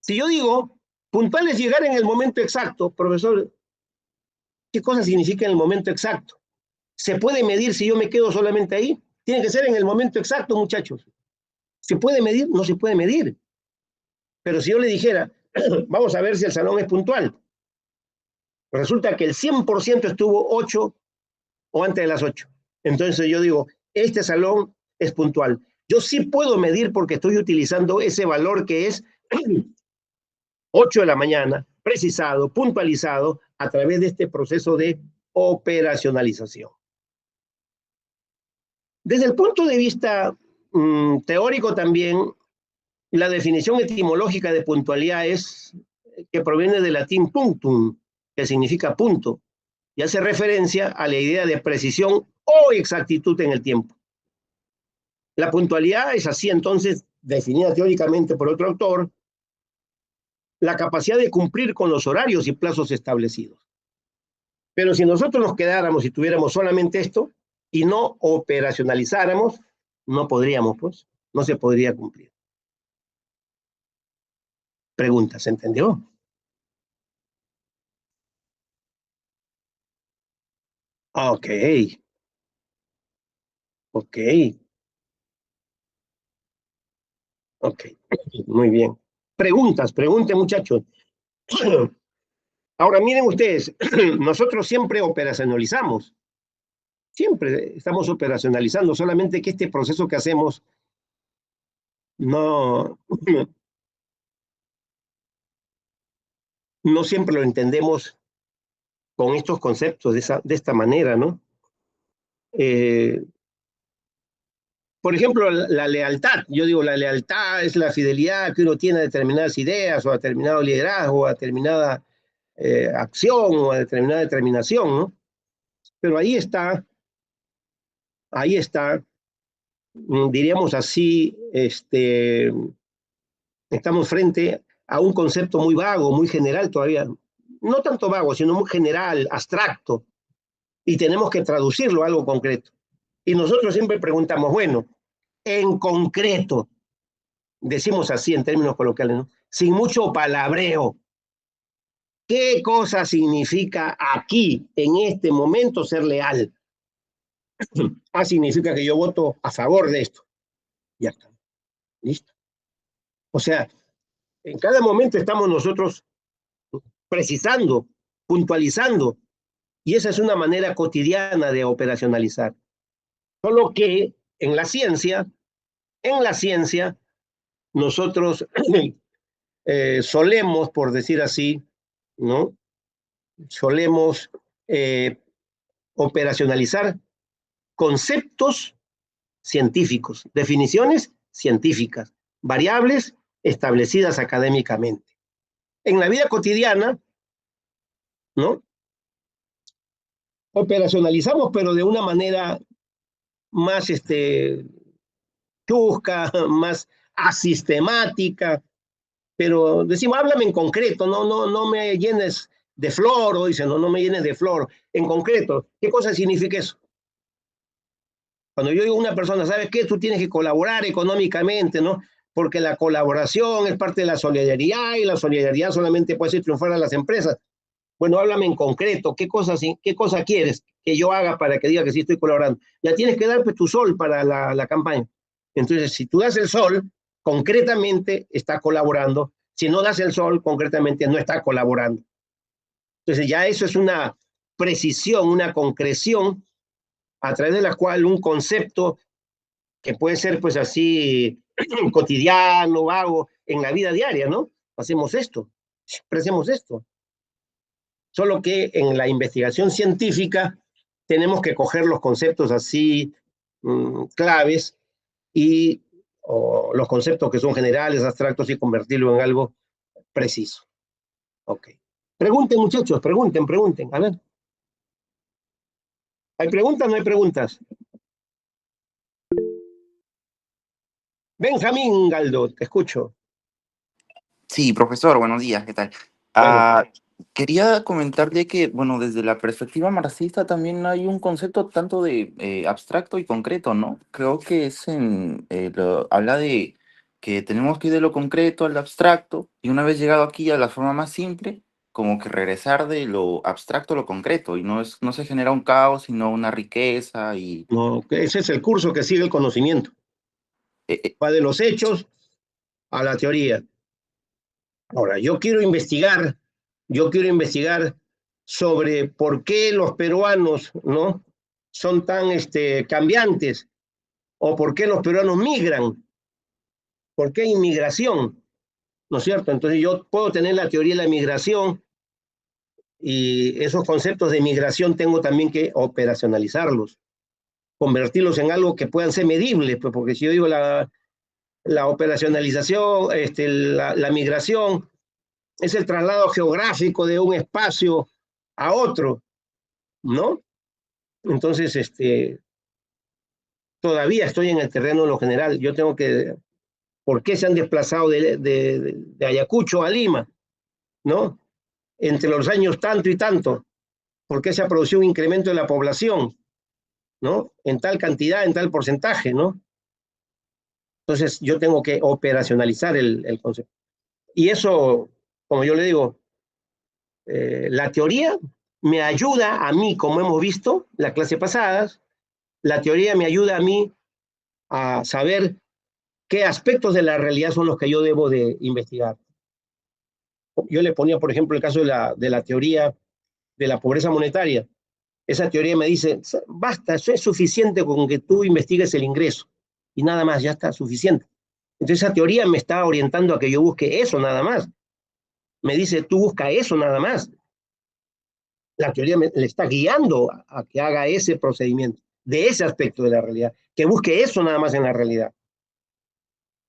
A: Si yo digo, puntual es llegar en el momento exacto, profesor, ¿qué cosa significa en el momento exacto? ¿Se puede medir si yo me quedo solamente ahí? Tiene que ser en el momento exacto, muchachos. ¿Se puede medir? No se puede medir. Pero si yo le dijera, vamos a ver si el salón es puntual, resulta que el 100% estuvo 8 o antes de las 8. Entonces yo digo, este salón es puntual. Yo sí puedo medir porque estoy utilizando ese valor que es 8 de la mañana, precisado, puntualizado, a través de este proceso de operacionalización. Desde el punto de vista teórico también, la definición etimológica de puntualidad es que proviene del latín punctum, que significa punto, y hace referencia a la idea de precisión o exactitud en el tiempo. La puntualidad es así entonces, definida teóricamente por otro autor, la capacidad de cumplir con los horarios y plazos establecidos. Pero si nosotros nos quedáramos y tuviéramos solamente esto y no operacionalizáramos, no podríamos, pues, no se podría cumplir. Pregunta, ¿se entendió? Ok. Ok. Ok. Muy bien. Pregunten, muchachos. Ahora, miren ustedes, nosotros siempre operacionalizamos, siempre estamos operacionalizando, solamente que este proceso que hacemos no, no siempre lo entendemos con estos conceptos de esta manera, ¿no? Por ejemplo, la lealtad. Yo digo, la lealtad es la fidelidad que uno tiene a determinadas ideas o a determinado liderazgo, a determinada acción o a determinada determinación, ¿no? Pero ahí está, diríamos así, estamos frente a un concepto muy vago, muy general todavía. No tanto vago, sino muy general, abstracto. Y tenemos que traducirlo a algo concreto. Y nosotros siempre preguntamos, bueno, en concreto, decimos así en términos coloquiales, ¿no? Sin mucho palabreo, ¿qué cosa significa aquí, en este momento, ser leal? Significa que yo voto a favor de esto. Ya está. Listo. O sea, en cada momento estamos nosotros precisando, puntualizando, y esa es una manera cotidiana de operacionalizar. Solo que en la ciencia, nosotros solemos, por decir así, ¿no? Solemos operacionalizar conceptos científicos, definiciones científicas, variables establecidas académicamente. En la vida cotidiana, ¿no? Operacionalizamos, pero de una manera más chusca, más asistemática, pero decimos, háblame en concreto, no me llenes de flor, o dicen, no me llenes de flor, en concreto, ¿qué cosa significa eso? Cuando yo digo a una persona, ¿sabes qué? Tú tienes que colaborar económicamente, ¿no? Porque la colaboración es parte de la solidaridad y la solidaridad solamente puede ser triunfar a las empresas. Bueno, háblame en concreto, ¿qué cosa quieres que yo haga para que diga que sí estoy colaborando? Ya tienes que dar pues, tu sol para la campaña. Entonces, si tú das el sol, concretamente está colaborando. Si no das el sol, concretamente no está colaborando. Entonces, ya eso es una precisión, una concreción a través de la cual un concepto que puede ser pues así cotidiano, vago, en la vida diaria, ¿no? Hacemos esto, expresemos esto. Solo que en la investigación científica tenemos que coger los conceptos así claves y los conceptos que son generales, abstractos y convertirlo en algo preciso. Ok. Pregunten, muchachos, pregunten. A ver. ¿Hay preguntas o no hay preguntas? Benjamín Galdo, te escucho.
H: Sí, profesor, buenos días, ¿qué tal?
A: Bueno.
H: Quería comentarle que, bueno, desde la perspectiva marxista también hay un concepto tanto de abstracto y concreto, ¿no? Creo que habla de que tenemos que ir de lo concreto al abstracto y una vez llegado aquí a la forma más simple, como que regresar de lo abstracto a lo concreto y no se genera un caos, sino una riqueza y...
A: No, ese es el curso que sigue el conocimiento. Va de los hechos a la teoría. Ahora, yo quiero investigar sobre por qué los peruanos, ¿no? Son tan cambiantes, o por qué los peruanos migran, por qué hay inmigración, ¿no es cierto? Entonces yo puedo tener la teoría de la migración y esos conceptos de migración tengo también que operacionalizarlos, convertirlos en algo que puedan ser medibles, pues, porque si yo digo la operacionalización, la migración, es el traslado geográfico de un espacio a otro, ¿no? Entonces, todavía estoy en el terreno en lo general. Yo tengo que, ¿por qué se han desplazado de Ayacucho a Lima, ¿no? Entre los años tanto y tanto. ¿Por qué se ha producido un incremento de la población, ¿no? En tal cantidad, en tal porcentaje, ¿no? Entonces, yo tengo que operacionalizar el concepto. Y eso, como yo le digo, la teoría me ayuda a mí, como hemos visto la clase pasada, la teoría me ayuda a mí a saber qué aspectos de la realidad son los que yo debo de investigar. Yo le ponía, por ejemplo, el caso de la teoría de la pobreza monetaria. Esa teoría me dice, basta, eso es suficiente con que tú investigues el ingreso y nada más, ya está suficiente. Entonces esa teoría me está orientando a que yo busque eso nada más. Me dice, tú busca eso nada más. La teoría le está guiando a que haga ese procedimiento, de ese aspecto de la realidad, que busque eso nada más en la realidad.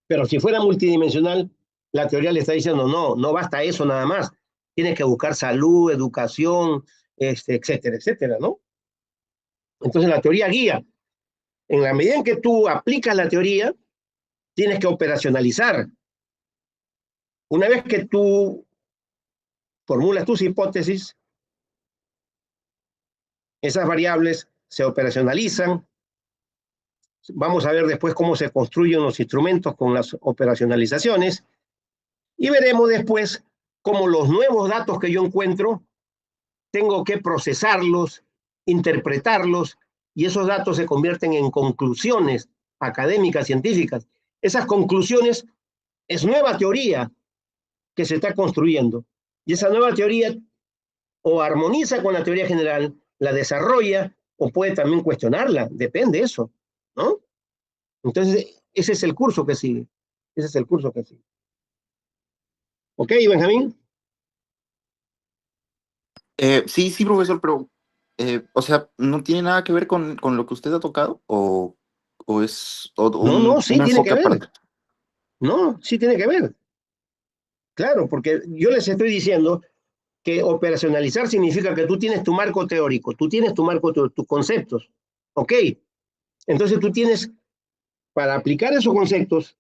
A: Pero si fuera multidimensional, la teoría le está diciendo, no, no basta eso nada más. Tienes que buscar salud, educación, etcétera, etcétera, ¿no? Entonces la teoría guía. En la medida en que tú aplicas la teoría, tienes que operacionalizar. Una vez que tú formulas tus hipótesis, esas variables se operacionalizan. Vamos a ver después cómo se construyen los instrumentos con las operacionalizaciones y veremos después cómo los nuevos datos que yo encuentro tengo que procesarlos, interpretarlos y esos datos se convierten en conclusiones académicas, científicas. Esas conclusiones es nueva teoría que se está construyendo y esa nueva teoría o armoniza con la teoría general, la desarrolla o puede también cuestionarla, depende de eso, ¿no? Entonces, ese es el curso que sigue. Ese es el curso que sigue. ¿Ok, Benjamín?
H: Sí, sí, profesor, pero, o sea, ¿no tiene nada que ver con lo que usted ha tocado? ¿O es
A: No, no, sí
H: un
A: tiene que
H: enfoque
A: ver.
H: aparte?
A: No, sí tiene que ver. Claro, porque yo les estoy diciendo que operacionalizar significa que tú tienes tu marco teórico, tú tienes tu marco, tus conceptos. ¿Ok? Entonces tú tienes, para aplicar esos conceptos,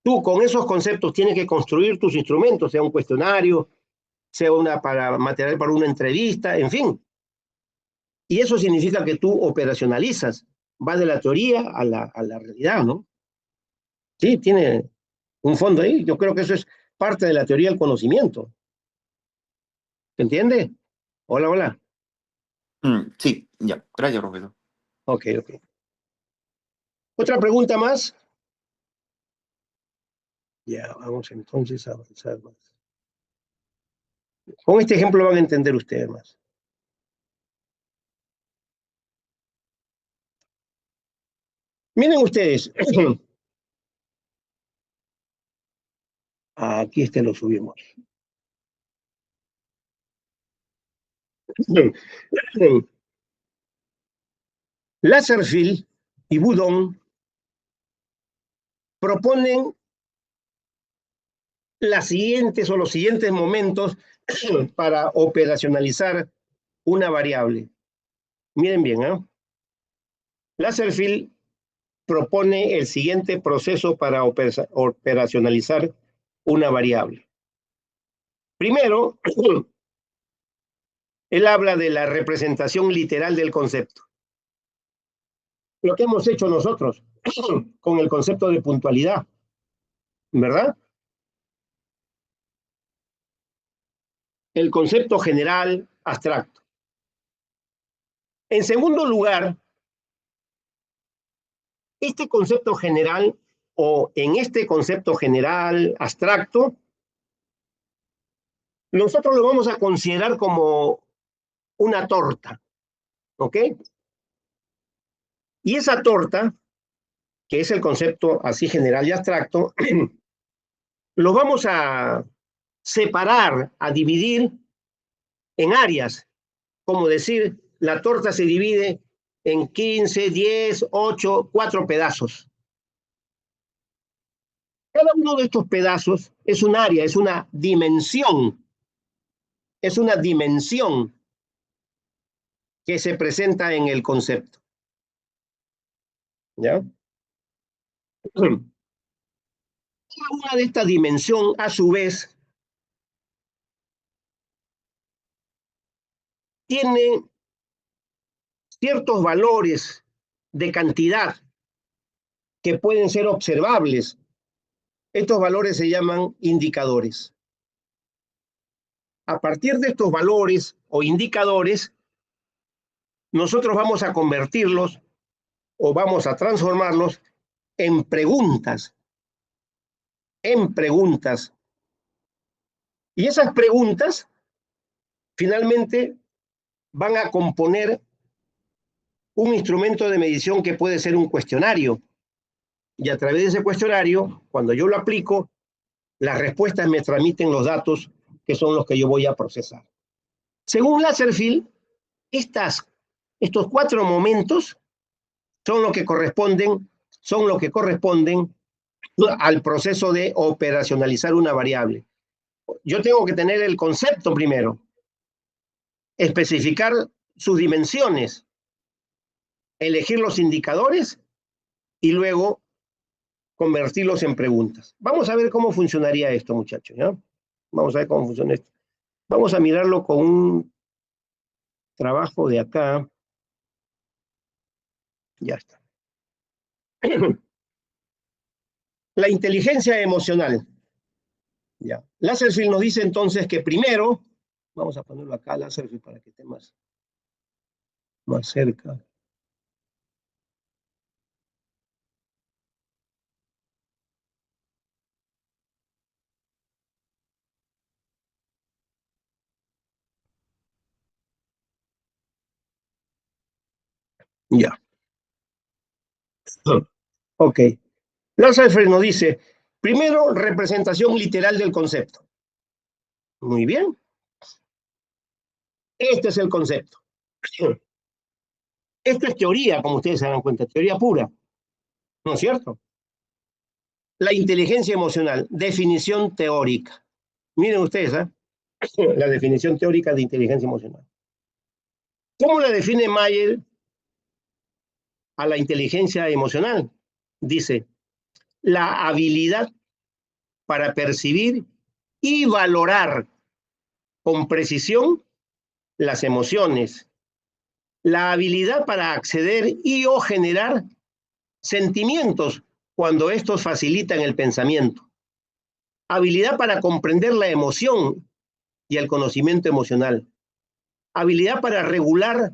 A: tú con esos conceptos tienes que construir tus instrumentos, sea un cuestionario, sea para material para una entrevista, en fin. Y eso significa que tú operacionalizas, va de la teoría a la realidad, ¿no? Sí, tiene un fondo ahí. Yo creo que eso es parte de la teoría del conocimiento. ¿Se entiende? Hola, hola.
H: Sí, ya, gracias, profesor.
A: Ok, ok. ¿Otra pregunta más? Ya, vamos entonces a avanzar más. Con este ejemplo van a entender ustedes más. Miren ustedes. Aquí lo subimos. Lasserfield y Boudon proponen los siguientes momentos para operacionalizar una variable. Miren bien, ¿eh? Lasserfield propone el siguiente proceso para operacionalizar una variable. Primero, él habla de la representación literal del concepto. Lo que hemos hecho nosotros con el concepto de puntualidad, ¿verdad? El concepto general abstracto. En segundo lugar, este concepto general o en este concepto general abstracto, nosotros lo vamos a considerar como una torta, ¿ok? Y esa torta, que es el concepto así general y abstracto, lo vamos a separar, a dividir en áreas, como decir, la torta se divide en 15, 10, 8, 4 pedazos. Cada uno de estos pedazos es un área, es una dimensión que se presenta en el concepto. ¿Ya? Cada una de esta dimensión, a su vez, tiene ciertos valores de cantidad que pueden ser observables. Estos valores se llaman indicadores. A partir de estos valores o indicadores, nosotros vamos a convertirlos o vamos a transformarlos en preguntas. en preguntas. Y esas preguntas finalmente van a componer un instrumento de medición que puede ser un cuestionario. Y a través de ese cuestionario, cuando yo lo aplico, las respuestas me transmiten los datos que son los que yo voy a procesar. Según Lazarsfeld, estos 4 momentos son lo que corresponden al proceso de operacionalizar una variable. Yo tengo que tener el concepto primero, especificar sus dimensiones, elegir los indicadores y luego convertirlos en preguntas. Vamos a ver cómo funcionaría esto, muchachos, ¿ya? Vamos a ver cómo funciona esto. Vamos a mirarlo con un trabajo de acá. Ya está. La inteligencia emocional. Ya. Lazarsfeld nos dice entonces que primero, vamos a ponerlo acá, Lazarsfeld, para que esté más cerca. Ya. Ok. Lazarsfeld nos dice, primero, representación literal del concepto. Muy bien. Este es el concepto. Esto es teoría, como ustedes se dan cuenta, teoría pura. ¿No es cierto? La inteligencia emocional, definición teórica. Miren ustedes, ¿eh? La definición teórica de inteligencia emocional. ¿Cómo la define Mayer a la inteligencia emocional? Dice, la habilidad para percibir y valorar con precisión las emociones, la habilidad para acceder y o generar sentimientos cuando estos facilitan el pensamiento, habilidad para comprender la emoción y el conocimiento emocional, habilidad para regular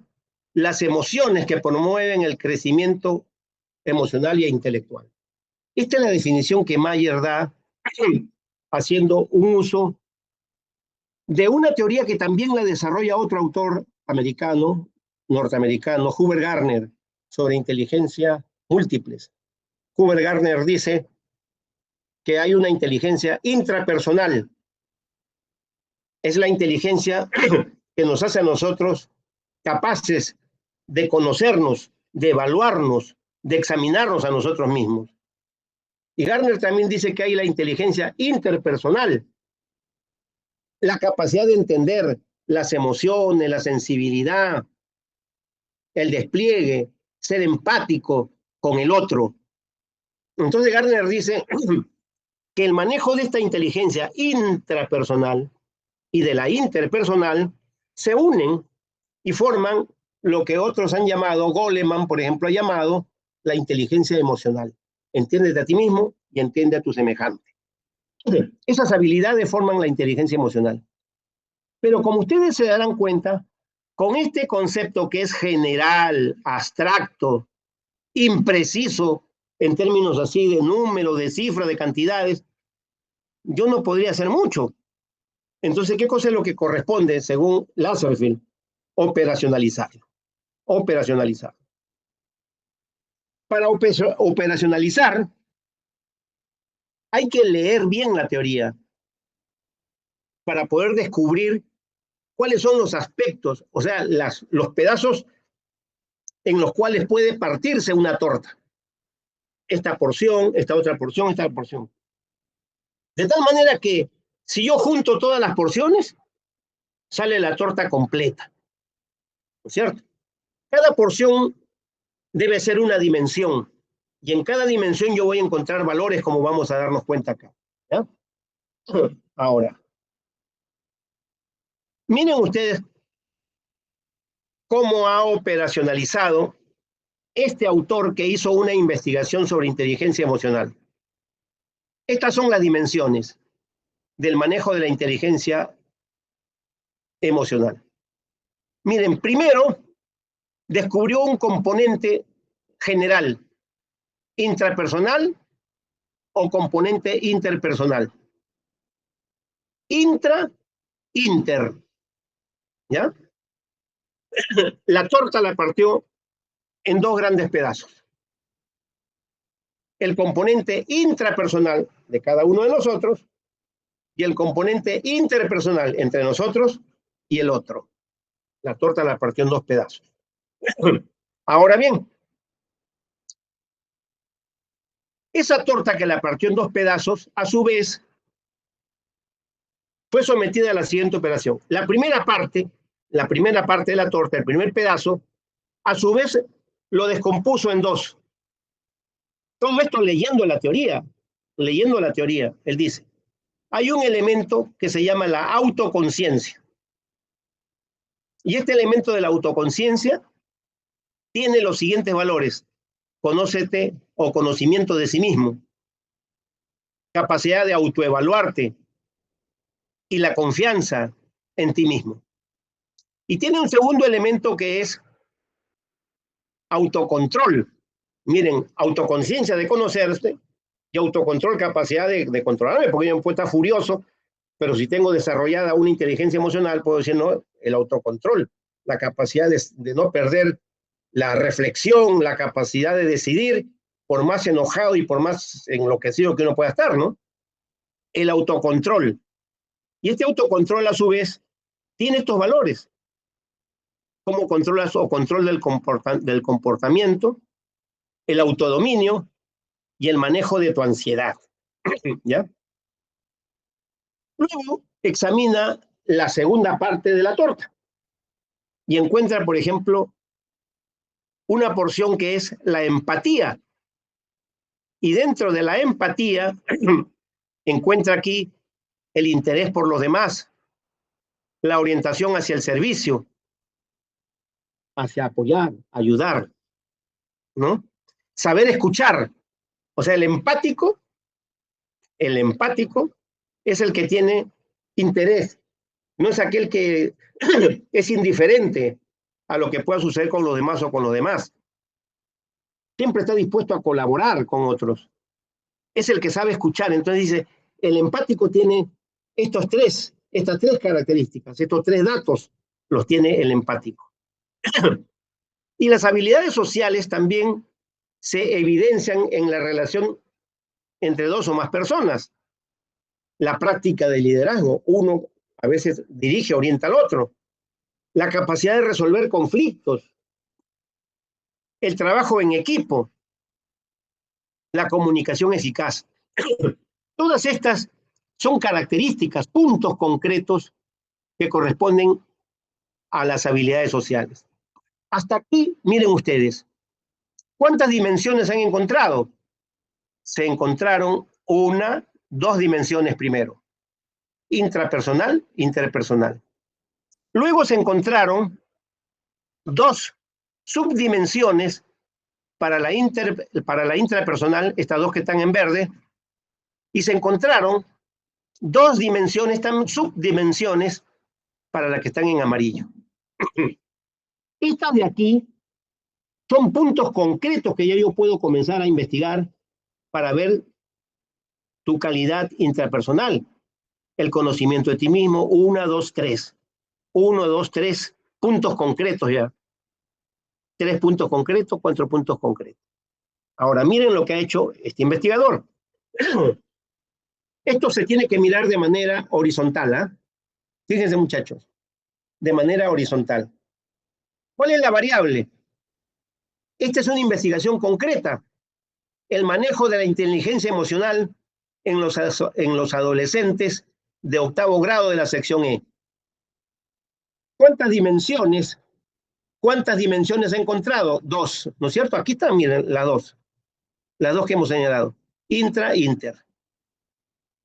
A: las emociones que promueven el crecimiento emocional e intelectual. Esta es la definición que Mayer da haciendo un uso de una teoría que también la desarrolla otro autor norteamericano, Hubert Gardner, sobre inteligencia múltiples. Hubert Gardner dice que hay una inteligencia intrapersonal. Es la inteligencia que nos hace a nosotros capaces de conocernos, de evaluarnos, de examinarnos a nosotros mismos. Y Gardner también dice que hay la inteligencia interpersonal, la capacidad de entender las emociones, la sensibilidad, el despliegue, ser empático con el otro. Entonces Gardner dice que el manejo de esta inteligencia intrapersonal y de la interpersonal se unen y forman lo que otros han llamado, Goleman, por ejemplo, ha llamado la inteligencia emocional. Entiéndete a ti mismo y entiende a tu semejante. Esas habilidades forman la inteligencia emocional. Pero como ustedes se darán cuenta, con este concepto que es general, abstracto, impreciso, en términos así de número, de cifra, de cantidades, yo no podría hacer mucho. Entonces, ¿qué cosa es lo que corresponde, según Lazarsfeld? Operacionalizarlo. Operacionalizar. Para operacionalizar, hay que leer bien la teoría para poder descubrir cuáles son los aspectos, o sea, los pedazos en los cuales puede partirse una torta. Esta porción, esta otra porción, esta porción. De tal manera que si yo junto todas las porciones, sale la torta completa. ¿No es cierto? Cada porción debe ser una dimensión. Y en cada dimensión yo voy a encontrar valores, como vamos a darnos cuenta acá. ¿Ya? Ahora, miren ustedes cómo ha operacionalizado este autor que hizo una investigación sobre inteligencia emocional. Estas son las dimensiones del manejo de la inteligencia emocional. Miren, primero descubrió un componente general, intrapersonal o componente interpersonal? Intra, inter. ¿Ya? La torta la partió en dos grandes pedazos. El componente intrapersonal de cada uno de nosotros y el componente interpersonal entre nosotros y el otro. La torta la partió en dos pedazos. Ahora bien, esa torta que la partió en dos pedazos, a su vez, fue sometida a la siguiente operación. La primera parte de la torta, el primer pedazo, a su vez lo descompuso en dos. Todo esto leyendo la teoría. Él dice, hay un elemento que se llama la autoconciencia. Y este elemento de la autoconciencia tiene los siguientes valores: conócete o conocimiento de sí mismo, capacidad de autoevaluarte y la confianza en ti mismo. Y tiene un segundo elemento que es autocontrol. Miren, autoconciencia de conocerse y autocontrol, capacidad de controlarme, porque yo puedo estar furioso, pero si tengo desarrollada una inteligencia emocional, puedo decir, no, el autocontrol, la capacidad de no perder la reflexión, la capacidad de decidir, por más enojado y por más enloquecido que uno pueda estar, ¿no? El autocontrol. Y este autocontrol, a su vez, tiene estos valores. Cómo controlas o control del comportamiento, el autodominio y el manejo de tu ansiedad. ¿Ya? Luego examina la segunda parte de la torta y encuentra, por ejemplo, una porción que es la empatía. Y dentro de la empatía encuentra aquí el interés por los demás, la orientación hacia el servicio, hacia apoyar, ayudar, ¿no? Saber escuchar. O sea, el empático es el que tiene interés, no es aquel que es indiferente a lo que pueda suceder con los demás o con los demás. Siempre está dispuesto a colaborar con otros. Es el que sabe escuchar. Entonces dice, el empático tiene estas tres características, estos tres datos los tiene el empático. Y las habilidades sociales también se evidencian en la relación entre dos o más personas. La práctica de liderazgo, uno a veces dirige, orienta al otro. La capacidad de resolver conflictos, el trabajo en equipo, la comunicación eficaz. Todas estas son características, puntos concretos que corresponden a las habilidades sociales. Hasta aquí, miren ustedes, ¿cuántas dimensiones han encontrado? Se encontraron dos dimensiones primero, intrapersonal, interpersonal. Luego se encontraron dos subdimensiones para la intrapersonal, estas dos que están en verde, y se encontraron dos dimensiones, subdimensiones para las que están en amarillo. Estas de aquí son puntos concretos que ya yo puedo comenzar a investigar para ver tu calidad intrapersonal, el conocimiento de ti mismo, 1, 2, 3. 1, 2, 3 puntos concretos ya. 3 puntos concretos, 4 puntos concretos. Ahora, miren lo que ha hecho este investigador. Esto se tiene que mirar de manera horizontal, ¿ah? Fíjense, muchachos, de manera horizontal. ¿Cuál es la variable? Esta es una investigación concreta. El manejo de la inteligencia emocional en los adolescentes de 8º grado de la sección E. ¿Cuántas dimensiones ha encontrado? 2, ¿no es cierto? Aquí están, miren, las dos que hemos señalado. Intra, inter.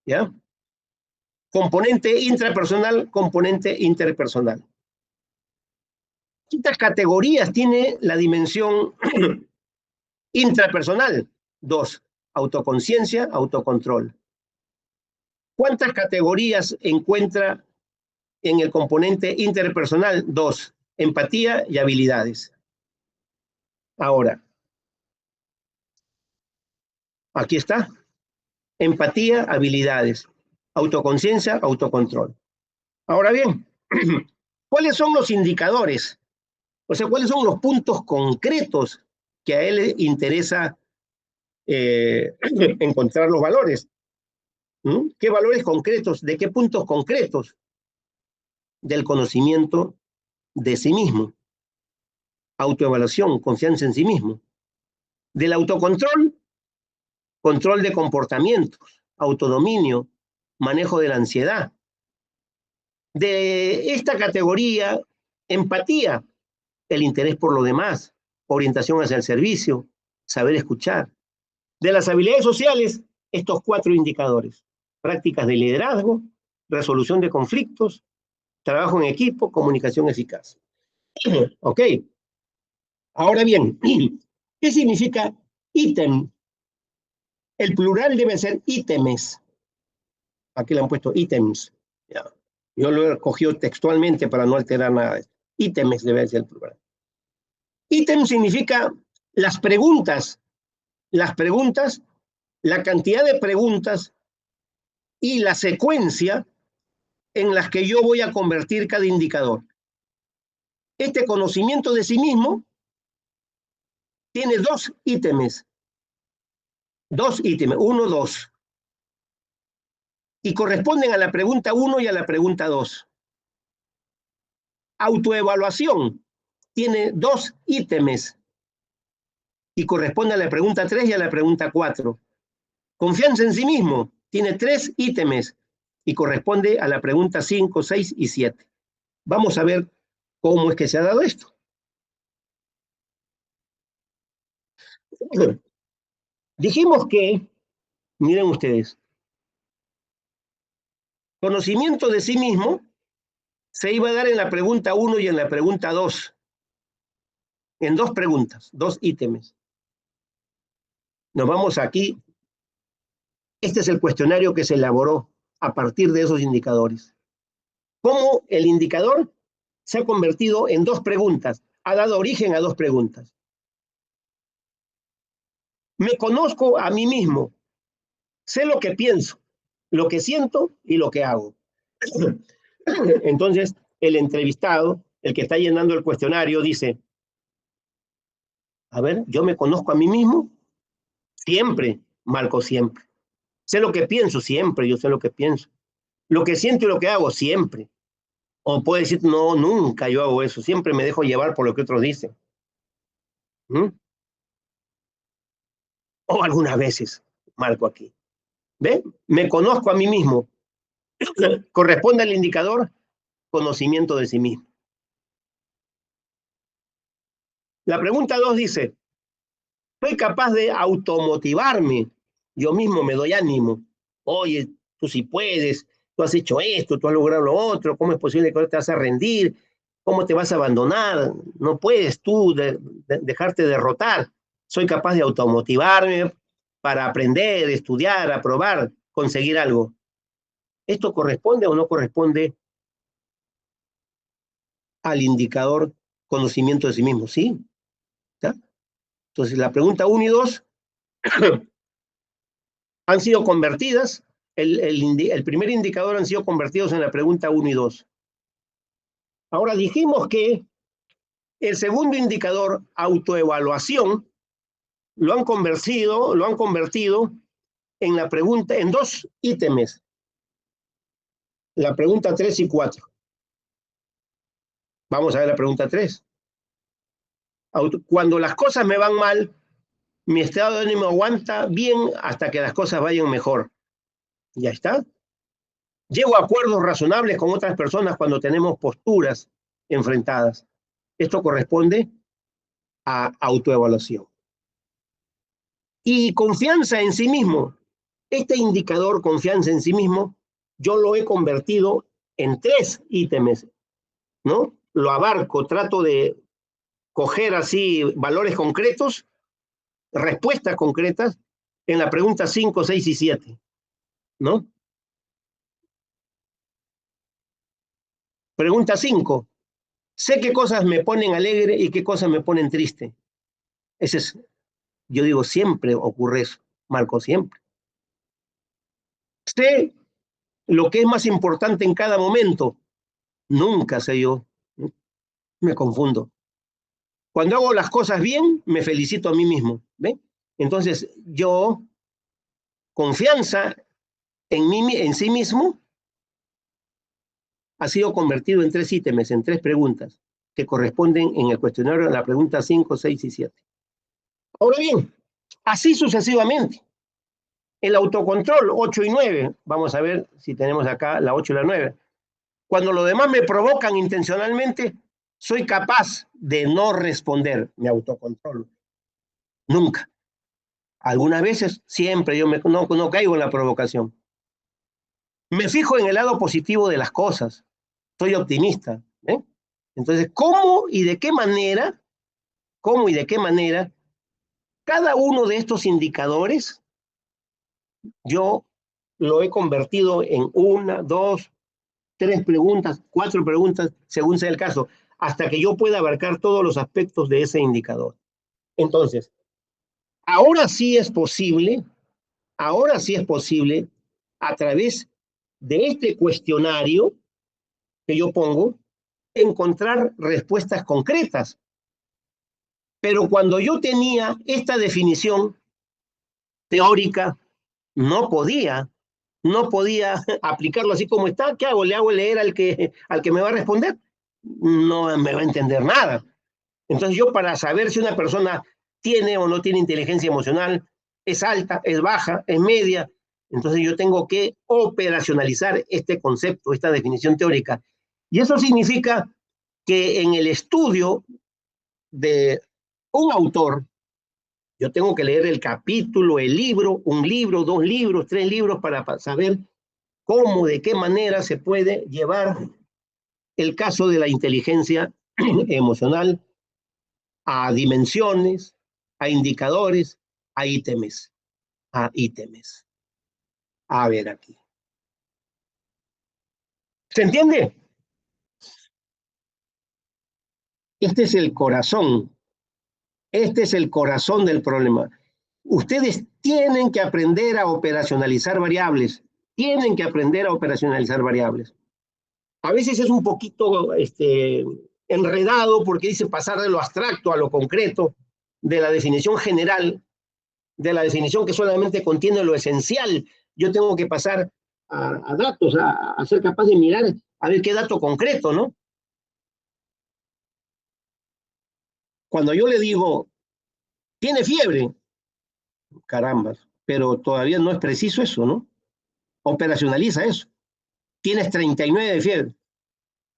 A: ¿Ya? Componente intrapersonal, componente interpersonal. ¿Cuántas categorías tiene la dimensión intrapersonal? 2. Autoconciencia, autocontrol. ¿Cuántas categorías encuentra en el componente interpersonal? 2. Empatía y habilidades. Ahora, aquí está. empatía, habilidades, autoconciencia, autocontrol. Ahora bien, ¿cuáles son los indicadores? O sea, ¿cuáles son los puntos concretos que a él le interesa encontrar los valores? ¿Qué valores concretos? ¿De qué puntos concretos? Del conocimiento de sí mismo, autoevaluación, confianza en sí mismo. Del autocontrol, control de comportamientos, autodominio, manejo de la ansiedad. De esta categoría, empatía, el interés por lo demás, orientación hacia el servicio, saber escuchar. De las habilidades sociales, estos 4 indicadores: prácticas de liderazgo, resolución de conflictos, trabajo en equipo, comunicación eficaz. Ok. Ahora bien, ¿qué significa ítem? El plural debe ser ítemes. Aquí le han puesto ítems. Ya. Yo lo he cogido textualmente para no alterar nada. Ítemes debe ser el plural. Ítem significa las preguntas, la cantidad de preguntas y la secuencia en las que yo voy a convertir cada indicador. Este conocimiento de sí mismo tiene 2 ítems. 2 ítems, 1, 2. Y corresponden a la pregunta 1 y a la pregunta 2. Autoevaluación tiene 2 ítems y corresponde a la pregunta 3 y a la pregunta 4. Confianza en sí mismo tiene 3 ítems y corresponde a la pregunta 5, 6 y 7. Vamos a ver cómo es que se ha dado esto. Dijimos que, miren ustedes, conocimiento de sí mismo se iba a dar en la pregunta 1 y en la pregunta 2. En 2 preguntas, 2 ítems. Nos vamos aquí. Este es el cuestionario que se elaboró a partir de esos indicadores. ¿Cómo el indicador se ha convertido en 2 preguntas? Ha dado origen a 2 preguntas. Me conozco a mí mismo. Sé lo que pienso, lo que siento y lo que hago. Entonces, el entrevistado, el que está llenando el cuestionario, dice: a ver, ¿yo me conozco a mí mismo? Siempre, Marco, siempre. Sé lo que pienso, siempre, yo sé lo que pienso. Lo que siento y lo que hago, siempre. O puede decir: no, nunca yo hago eso, siempre me dejo llevar por lo que otros dicen. O algunas veces, marco aquí. ¿Ve? Me conozco a mí mismo. Corresponde al indicador conocimiento de sí mismo. La pregunta 2 dice: ¿soy capaz de automotivarme? Yo mismo me doy ánimo. Oye, tú sí puedes, tú has hecho esto, tú has logrado lo otro, ¿cómo es posible que ahora te vas a rendir? ¿Cómo te vas a abandonar? No puedes tú dejarte derrotar. Soy capaz de automotivarme para aprender, estudiar, aprobar, conseguir algo. ¿Esto corresponde o no corresponde al indicador conocimiento de sí mismo? Sí. ¿Ya? Entonces, la pregunta 1 y 2 han sido convertidas, el primer indicador han sido convertidos en la pregunta 1 y 2. Ahora dijimos que el segundo indicador, autoevaluación, lo han convertido en la pregunta, en 2 ítems. La pregunta 3 y 4. Vamos a ver la pregunta 3. Cuando las cosas me van mal, mi estado de ánimo aguanta bien hasta que las cosas vayan mejor. Ya está. Llego a acuerdos razonables con otras personas cuando tenemos posturas enfrentadas. Esto corresponde a autoevaluación. Y confianza en sí mismo. Este indicador, confianza en sí mismo, yo lo he convertido en 3 ítems, ¿no? Lo abarco, trato de coger así valores concretos, respuestas concretas, en la pregunta 5, 6 y 7, ¿no? Pregunta 5. Sé qué cosas me ponen alegre y qué cosas me ponen triste. Ese es, yo digo, siempre ocurre eso, Marco, siempre. Sé lo que es más importante en cada momento. Nunca sé yo. Me confundo. Cuando hago las cosas bien, me felicito a mí mismo. ¿Ve? Entonces, yo, confianza en sí mismo, ha sido convertido en 3 ítems, en 3 preguntas, que corresponden en el cuestionario a la pregunta 5, 6 y 7. Ahora bien, así sucesivamente. El autocontrol, 8 y 9. Vamos a ver si tenemos acá la 8 y la 9. Cuando los demás me provocan intencionalmente, soy capaz de no responder. Me autocontrolo. Nunca. Algunas veces, siempre yo no caigo en la provocación. Me fijo en el lado positivo de las cosas. Soy optimista. ¿eh? Entonces, ¿cómo y de qué manera, cada uno de estos indicadores, yo lo he convertido en 1, 2, 3 preguntas, 4 preguntas, según sea el caso, hasta que yo pueda abarcar todos los aspectos de ese indicador. Entonces, ahora sí es posible, a través de este cuestionario que yo pongo, encontrar respuestas concretas. Pero cuando yo tenía esta definición teórica, no podía aplicarlo así como está. ¿Qué hago? ¿Le hago leer al que me va a responder? No me va a entender nada. Entonces yo, para saber si una persona tiene o no tiene inteligencia emocional, es alta, es baja, es media, entonces yo tengo que operacionalizar este concepto, esta definición teórica. Y eso significa que en el estudio de un autor, yo tengo que leer el capítulo, el libro, un libro, 2 libros, 3 libros, para saber cómo, de qué manera se puede llevar el caso de la inteligencia emocional a dimensiones, a indicadores, a ítems. A ver aquí. ¿Se entiende? Este es el corazón. Este es el corazón del problema. Ustedes tienen que aprender a operacionalizar variables. Tienen que aprender a operacionalizar variables. A veces es un poquito enredado, porque dice pasar de lo abstracto a lo concreto, de la definición general, de la definición que solamente contiene lo esencial. Yo tengo que pasar a datos, a ser capaz de mirar a ver qué dato concreto, ¿no? Cuando yo le digo, tiene fiebre, carambas, pero todavía no es preciso eso, ¿no? Operacionaliza eso. Tienes 39 de fiebre.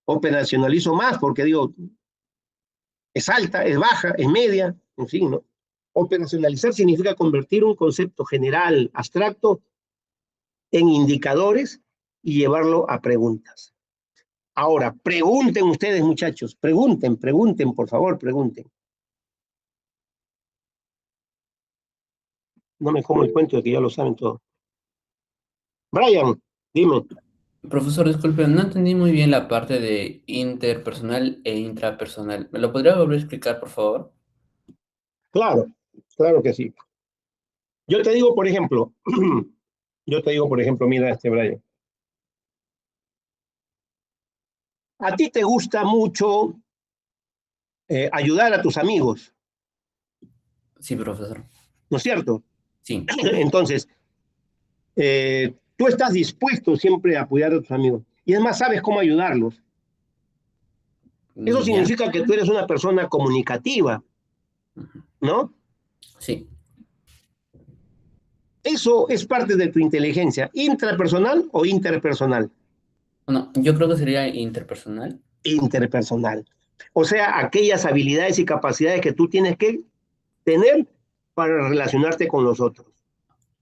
A: Operacionalizo más porque digo, es alta, es baja, es media, en fin, ¿no? Operacionalizar significa convertir un concepto general, abstracto, en indicadores y llevarlo a preguntas. Ahora, pregunten ustedes, muchachos, pregunten, por favor, pregunten. No me como el cuento de que ya lo saben todo. Brian, dime.
I: Profesor, disculpe, no entendí muy bien la parte de interpersonal e intrapersonal. ¿Me lo podría volver a explicar, por favor?
A: Claro, claro que sí. Yo te digo, por ejemplo, mira Brian. A ti te gusta mucho ayudar a tus amigos.
I: Sí, profesor.
A: ¿No es cierto?
I: Sí.
A: Entonces, tú estás dispuesto siempre a apoyar a tus amigos. Y además sabes cómo ayudarlos. Eso significa que tú eres una persona comunicativa, ¿no?
I: Sí.
A: Eso es parte de tu inteligencia, intrapersonal o interpersonal.
I: No, yo creo que sería interpersonal.
A: Interpersonal. O sea, aquellas habilidades y capacidades que tú tienes que tener para relacionarte con los otros.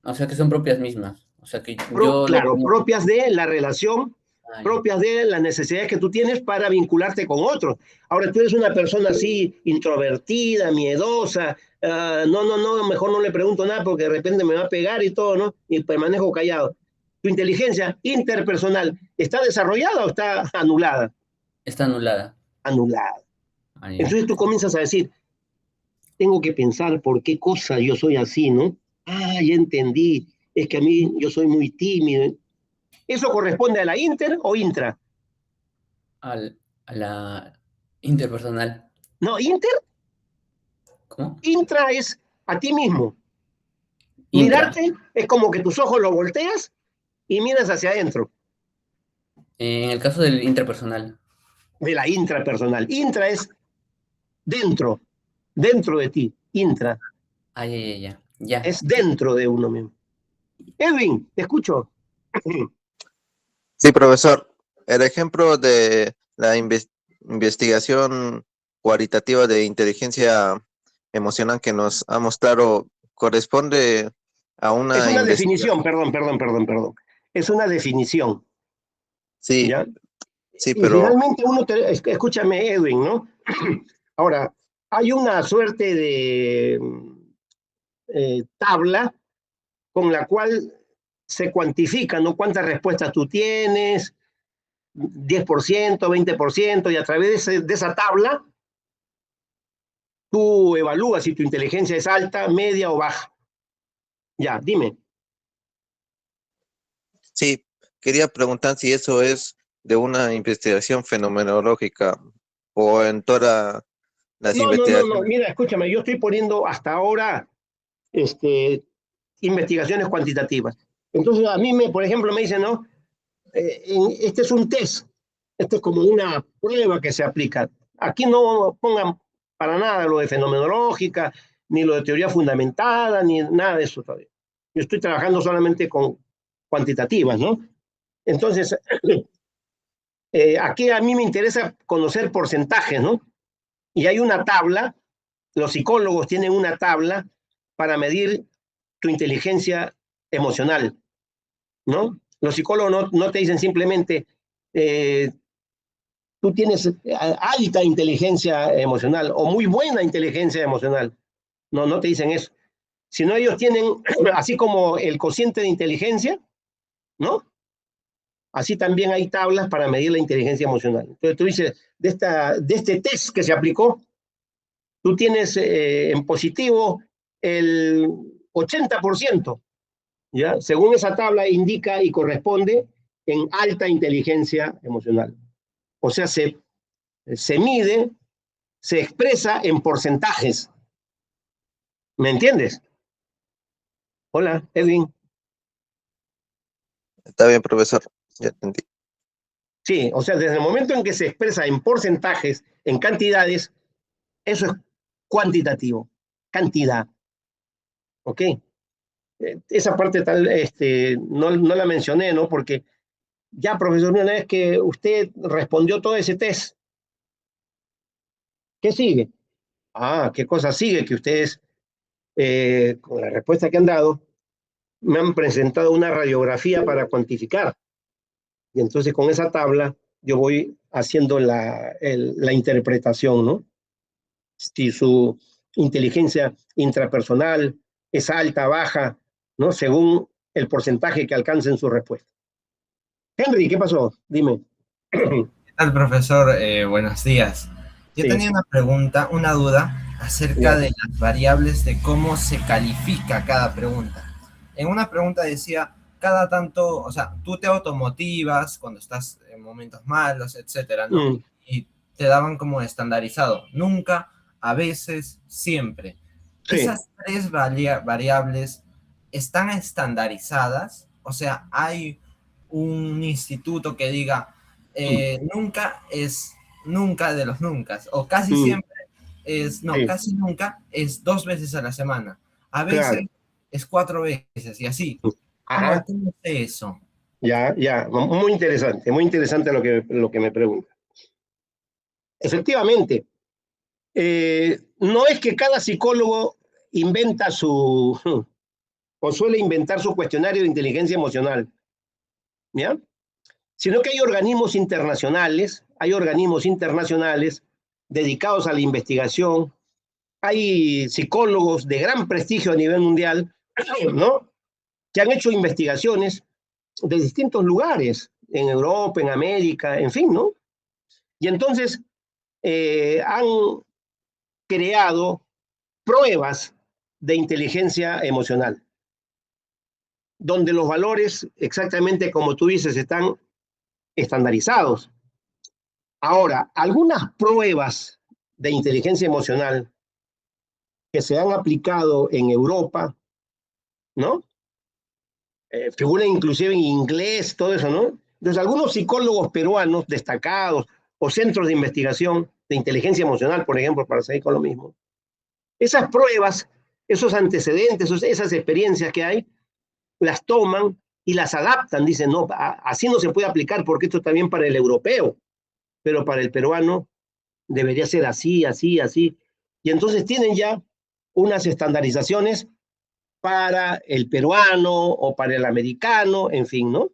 I: O sea, que son propias mismas. O sea, que yo...
A: Claro, propias de la relación, propias de las necesidades que tú tienes para vincularte con otros. Ahora, tú eres una persona así, introvertida, miedosa, mejor no le pregunto nada porque de repente me va a pegar y todo, ¿no? Y permanezco callado. ¿Tu inteligencia interpersonal está desarrollada o está anulada?
I: Está anulada.
A: Anulada. Entonces tú comienzas a decir, tengo que pensar por qué cosa yo soy así, ¿no? Ah, ya entendí. es que a mí yo soy muy tímido. ¿Eso corresponde a la inter o intra?
I: A la interpersonal.
A: No, inter,
I: ¿Cómo?
A: intra es a ti mismo.
I: Intra.
A: Mirarte es como que tus ojos los volteas y miras hacia adentro.
I: En el caso del interpersonal.
A: De la intrapersonal. Intra es dentro de ti. Intra
I: Ah, ya.
A: es dentro de uno mismo. Edwin, te escucho.
G: Sí, profesor. El ejemplo de la investigación cualitativa de inteligencia emocional que nos ha mostrado corresponde a
A: Es
G: una
A: una
G: investigación.
A: definición, perdón. Es una definición,
G: Sí,
A: ¿ya?
G: sí,
A: Y
G: pero
A: finalmente escúchame, Edwin, ¿no? Ahora, hay una suerte de tabla con la cual se cuantifica, ¿no? Cuántas respuestas tú tienes, 10%, 20%, y a través de esa tabla tú evalúas si tu inteligencia es alta, media o baja. Ya, dime.
G: sí, quería preguntar si eso es de una investigación fenomenológica o en todas las
A: No,
G: investigaciones.
A: mira, escúchame, yo estoy poniendo hasta ahora investigaciones cuantitativas. Entonces, a mí, por ejemplo, me dicen, ¿no? Este es un test, este es como una prueba que se aplica. Aquí no pongan para nada lo de fenomenológica, ni lo de teoría fundamentada, ni nada de eso todavía. Yo estoy trabajando solamente con cuantitativas, ¿no? Entonces, aquí a mí me interesa conocer porcentajes, ¿no? Y hay una tabla, los psicólogos tienen una tabla para medir tu inteligencia emocional, ¿no? Los psicólogos no te dicen simplemente, tú tienes alta inteligencia emocional o muy buena inteligencia emocional. No te dicen eso. Sino ellos tienen, así como el cociente de inteligencia, ¿no? Así también hay tablas para medir la inteligencia emocional. Entonces tú dices, de este test que se aplicó, tú tienes en positivo el 80%, ¿ya? Según esa tabla indica y corresponde en alta inteligencia emocional. O sea, se mide, se expresa en porcentajes. ¿Me entiendes? Hola, Edwin.
G: Está bien, profesor, ya entendí.
A: Sí, o sea, desde el momento en que se expresa en porcentajes, en cantidades, eso es cuantitativo, cantidad. ¿Ok? Esa parte tal, no la mencioné, ¿no? Porque ya, profesor, una vez que usted respondió todo ese test, ¿qué sigue? Ah, ¿qué cosa sigue? Que ustedes, con la respuesta que han dado, me han presentado una radiografía para cuantificar. Y entonces con esa tabla yo voy haciendo la interpretación, ¿no? Si su inteligencia intrapersonal es alta, baja, ¿no? Según el porcentaje que alcance en su respuesta. Henry, ¿qué pasó? Dime.
J: ¿Qué tal, profesor? Buenos días. Yo
A: Sí.
J: tenía una pregunta, una duda acerca de las variables de cómo se califica cada pregunta. En una pregunta decía, cada tanto, o sea, tú te automotivas cuando estás en momentos malos, etcétera, ¿no? Y te daban como estandarizado. Nunca, a veces, siempre.
A: Sí.
J: Esas tres variables están estandarizadas, o sea, hay un instituto que diga nunca es nunca de los nunca, o casi siempre es, no,
A: Sí.
J: casi nunca es 2 veces a la semana, a veces
A: Claro.
J: es 4 veces y así.
A: Ajá.
J: ¿Cómo es eso?
A: Ya, muy interesante lo que me pregunta. Efectivamente, no es que cada psicólogo inventa o suele inventar su cuestionario de inteligencia emocional, ¿ya? Sino que hay organismos internacionales dedicados a la investigación, hay psicólogos de gran prestigio a nivel mundial, ¿no? Que han hecho investigaciones de distintos lugares, en Europa, en América, en fin, ¿no? Y entonces han creado pruebas de inteligencia emocional. donde los valores, exactamente como tú dices, están estandarizados. Ahora, algunas pruebas de inteligencia emocional que se han aplicado en Europa, ¿no? Figuran inclusive en inglés, todo eso, ¿no? Entonces, algunos psicólogos peruanos destacados o centros de investigación de inteligencia emocional, por ejemplo, para seguir con lo mismo, esas pruebas, esos antecedentes, esas experiencias que hay, las toman y las adaptan. Dicen, no, así no se puede aplicar porque esto está bien para el europeo, pero para el peruano debería ser así, así, así. Y entonces tienen ya unas estandarizaciones para el peruano o para el americano, en fin, ¿no?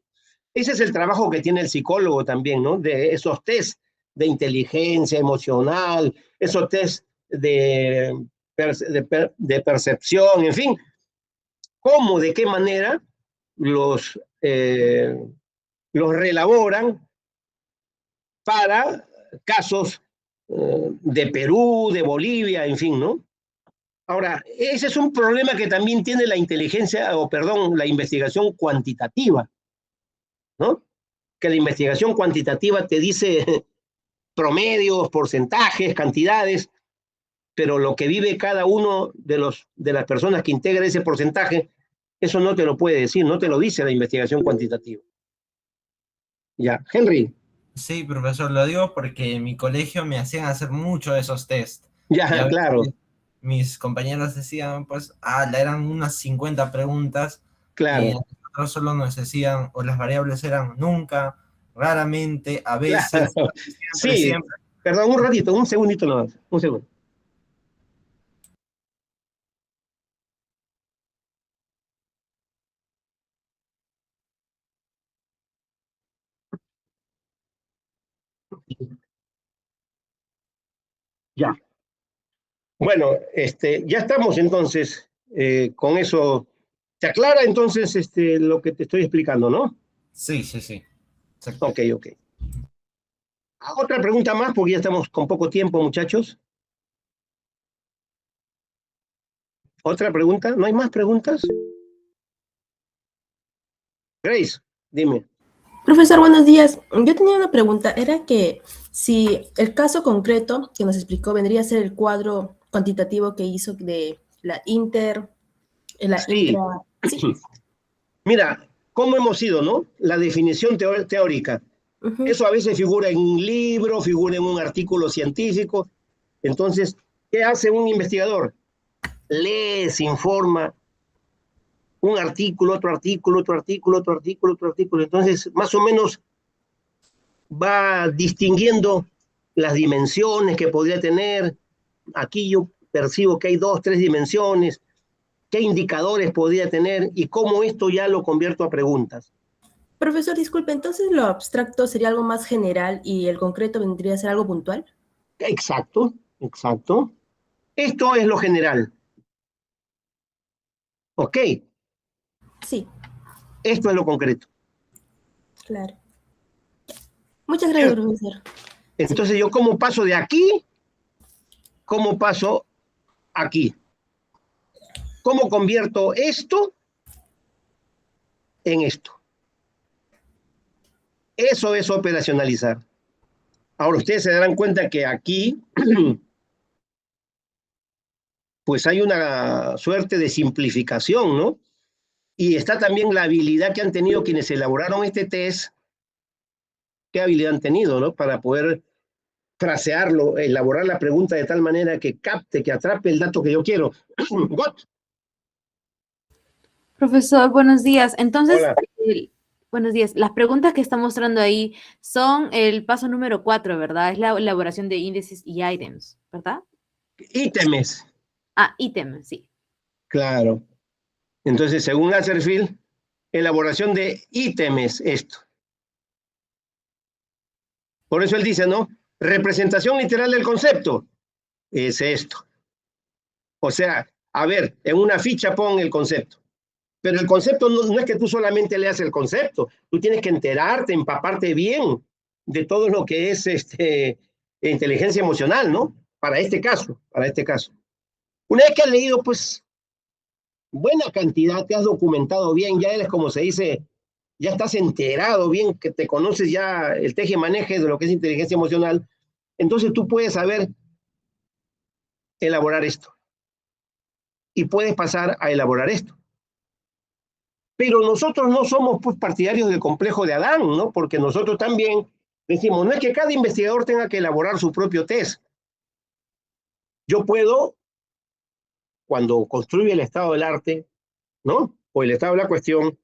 A: Ese es el trabajo que tiene el psicólogo también, ¿no? De esos test de inteligencia emocional, esos test de percepción, en fin, cómo, de qué manera los reelaboran para casos de Perú, de Bolivia, en fin, ¿no? Ahora, ese es un problema que también tiene la inteligencia, o perdón, la investigación cuantitativa, ¿no? Que la investigación cuantitativa te dice promedios, porcentajes, cantidades, pero lo que vive cada uno de las personas que integra ese porcentaje, eso no te lo puede decir, no te lo dice la investigación cuantitativa. Ya, Henry.
J: Sí, profesor, lo digo porque en mi colegio me hacían hacer mucho de esos test.
A: Ya, claro.
J: Mis compañeros decían, pues, eran unas 50 preguntas.
A: Claro.
J: Y nosotros solo nos decían, o las variables eran nunca, raramente, a veces,
A: Claro.
J: siempre,
A: Sí,
J: siempre.
A: Perdón, un ratito, un segundito nomás, un segundo. Ya. Bueno, ya estamos entonces con eso. ¿Te aclara entonces lo que te estoy explicando, no?
J: Sí, sí, sí.
A: Exacto. Ok. Otra pregunta más, porque ya estamos con poco tiempo, muchachos. ¿Otra pregunta? ¿No hay más preguntas? Grace, dime.
F: Profesor, buenos días. Yo tenía una pregunta. Era que si el caso concreto que nos explicó vendría a ser el cuadro cuantitativo que hizo de la
A: Sí.
F: ¿Sí?
A: Mira, ¿cómo hemos ido, no? La definición teórica. Eso a veces figura en un libro, figura en un artículo científico. Entonces, ¿qué hace un investigador? Lee, se informa, un artículo, otro artículo, otro artículo, otro artículo, otro artículo. Entonces, más o menos va distinguiendo las dimensiones que podría tener. Aquí yo percibo que hay 2, 3 dimensiones, qué indicadores podría tener y cómo esto ya lo convierto a preguntas.
F: Profesor, disculpe, entonces lo abstracto sería algo más general y el concreto vendría a ser algo puntual.
A: Exacto. Esto es lo general. ¿Ok?
F: Sí.
A: Esto es lo concreto.
F: Claro. Muchas gracias, profesor.
A: Entonces, ¿yo cómo paso de aquí? ¿Cómo paso aquí? ¿Cómo convierto esto en esto? Eso es operacionalizar. Ahora, ustedes se darán cuenta que aquí, pues hay una suerte de simplificación, ¿no? Y está también la habilidad que han tenido quienes elaboraron este test. ¿Qué habilidad han tenido, no? Para poder frasearlo, elaborar la pregunta de tal manera que capte, que atrape el dato que yo quiero. Got.
K: Profesor, buenos días. Entonces,
A: Hola.
K: buenos días. Las preguntas que está mostrando ahí son el paso número 4, ¿verdad? Es la elaboración de índices y items, ¿verdad?
A: Ítems.
K: Ítems, sí.
A: Claro. Entonces, según Lasserfield, elaboración de ítems, esto. Por eso él dice, ¿no? Representación literal del concepto es esto. O sea, a ver, en una ficha pon el concepto. Pero el concepto no es que tú solamente leas el concepto, tú tienes que enterarte, empaparte bien de todo lo que es inteligencia emocional, ¿no? Para este caso. Una vez que has leído, pues, buena cantidad, te has documentado bien, ya eres, como se dice, ya estás enterado bien, que te conoces ya el teje-maneje de lo que es inteligencia emocional, entonces tú puedes saber elaborar esto. Y puedes pasar a elaborar esto. Pero nosotros no somos pues, partidarios del complejo de Adán, ¿no? Porque nosotros también decimos, no es que cada investigador tenga que elaborar su propio test. Yo puedo, cuando construye el estado del arte, ¿no? O el estado de la cuestión,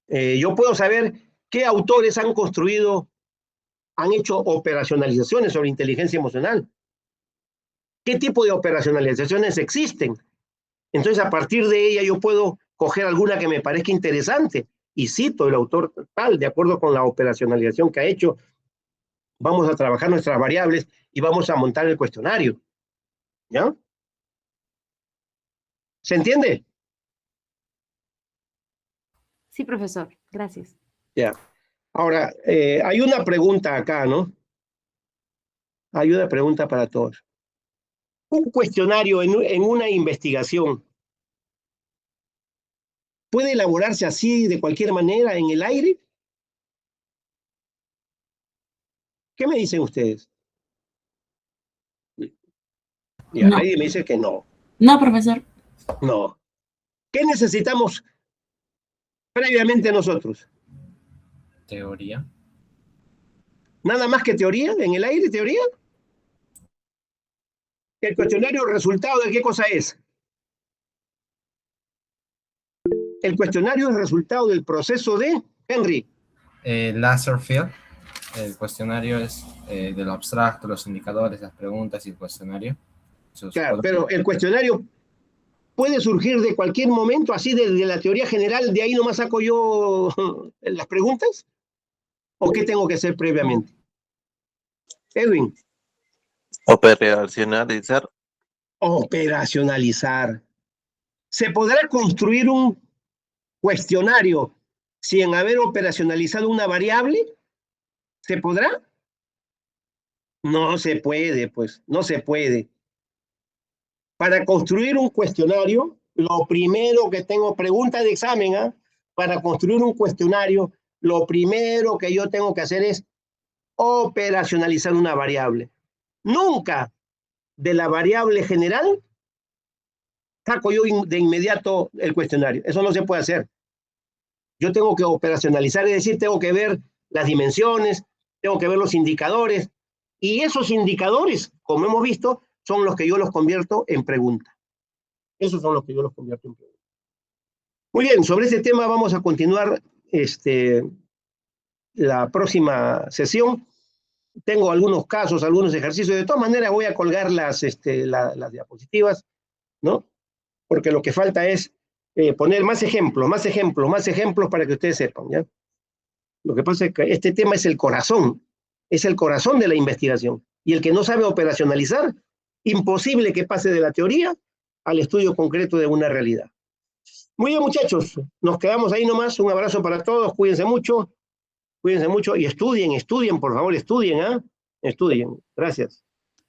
A: yo puedo saber qué autores han construido, han hecho operacionalizaciones sobre inteligencia emocional. ¿Qué tipo de operacionalizaciones existen? Entonces, a partir de ella yo puedo coger alguna que me parezca interesante y cito el autor tal, de acuerdo con la operacionalización que ha hecho, vamos a trabajar nuestras variables y vamos a montar el cuestionario. ¿Ya? ¿Se entiende?
K: Sí, profesor, gracias.
A: Ya. Ahora, hay una pregunta acá, ¿no? Hay una pregunta para todos. Un cuestionario en una investigación ¿puede elaborarse así de cualquier manera en el aire? ¿Qué me dicen ustedes? Ya,
D: No.
A: Nadie me dice que no.
D: No, profesor.
A: No. ¿Qué necesitamos previamente nosotros?
J: Teoría.
A: ¿Nada más que teoría? ¿En el aire teoría? ¿El cuestionario resultado de qué cosa es? El cuestionario es resultado del proceso de Henry.
J: Laserfield. El cuestionario es de lo abstracto, los indicadores, las preguntas y el cuestionario.
A: Claro, pero el cuestionario puede surgir de cualquier momento, así desde la teoría general, de ahí nomás saco yo las preguntas. ¿O qué tengo que hacer previamente? Edwin.
G: Operacionalizar.
A: Operacionalizar. ¿Se podrá construir un cuestionario sin haber operacionalizado una variable? ¿Se podrá? No se puede, pues, no se puede. Para construir un cuestionario, lo primero que tengo, pregunta de examen, ¿eh? Para construir un cuestionario, lo primero que yo tengo que hacer es operacionalizar una variable. Nunca de la variable general saco yo de inmediato el cuestionario. Eso no se puede hacer. Yo tengo que operacionalizar, es decir, tengo que ver las dimensiones, tengo que ver los indicadores, y esos indicadores, como hemos visto, son los que yo los convierto en pregunta. Esos son los que yo los convierto en pregunta. Muy bien, sobre este tema vamos a continuar la próxima sesión. Tengo algunos casos, algunos ejercicios. De todas maneras voy a colgar las diapositivas, ¿no? Porque lo que falta es poner más ejemplos para que ustedes sepan, ¿ya? Lo que pasa es que este tema es el corazón de la investigación. Y el que no sabe operacionalizar, imposible que pase de la teoría al estudio concreto de una realidad. Muy bien, muchachos, nos quedamos ahí nomás. Un abrazo para todos, cuídense mucho y estudien, por favor, estudien, ¿ah? Estudien. Gracias.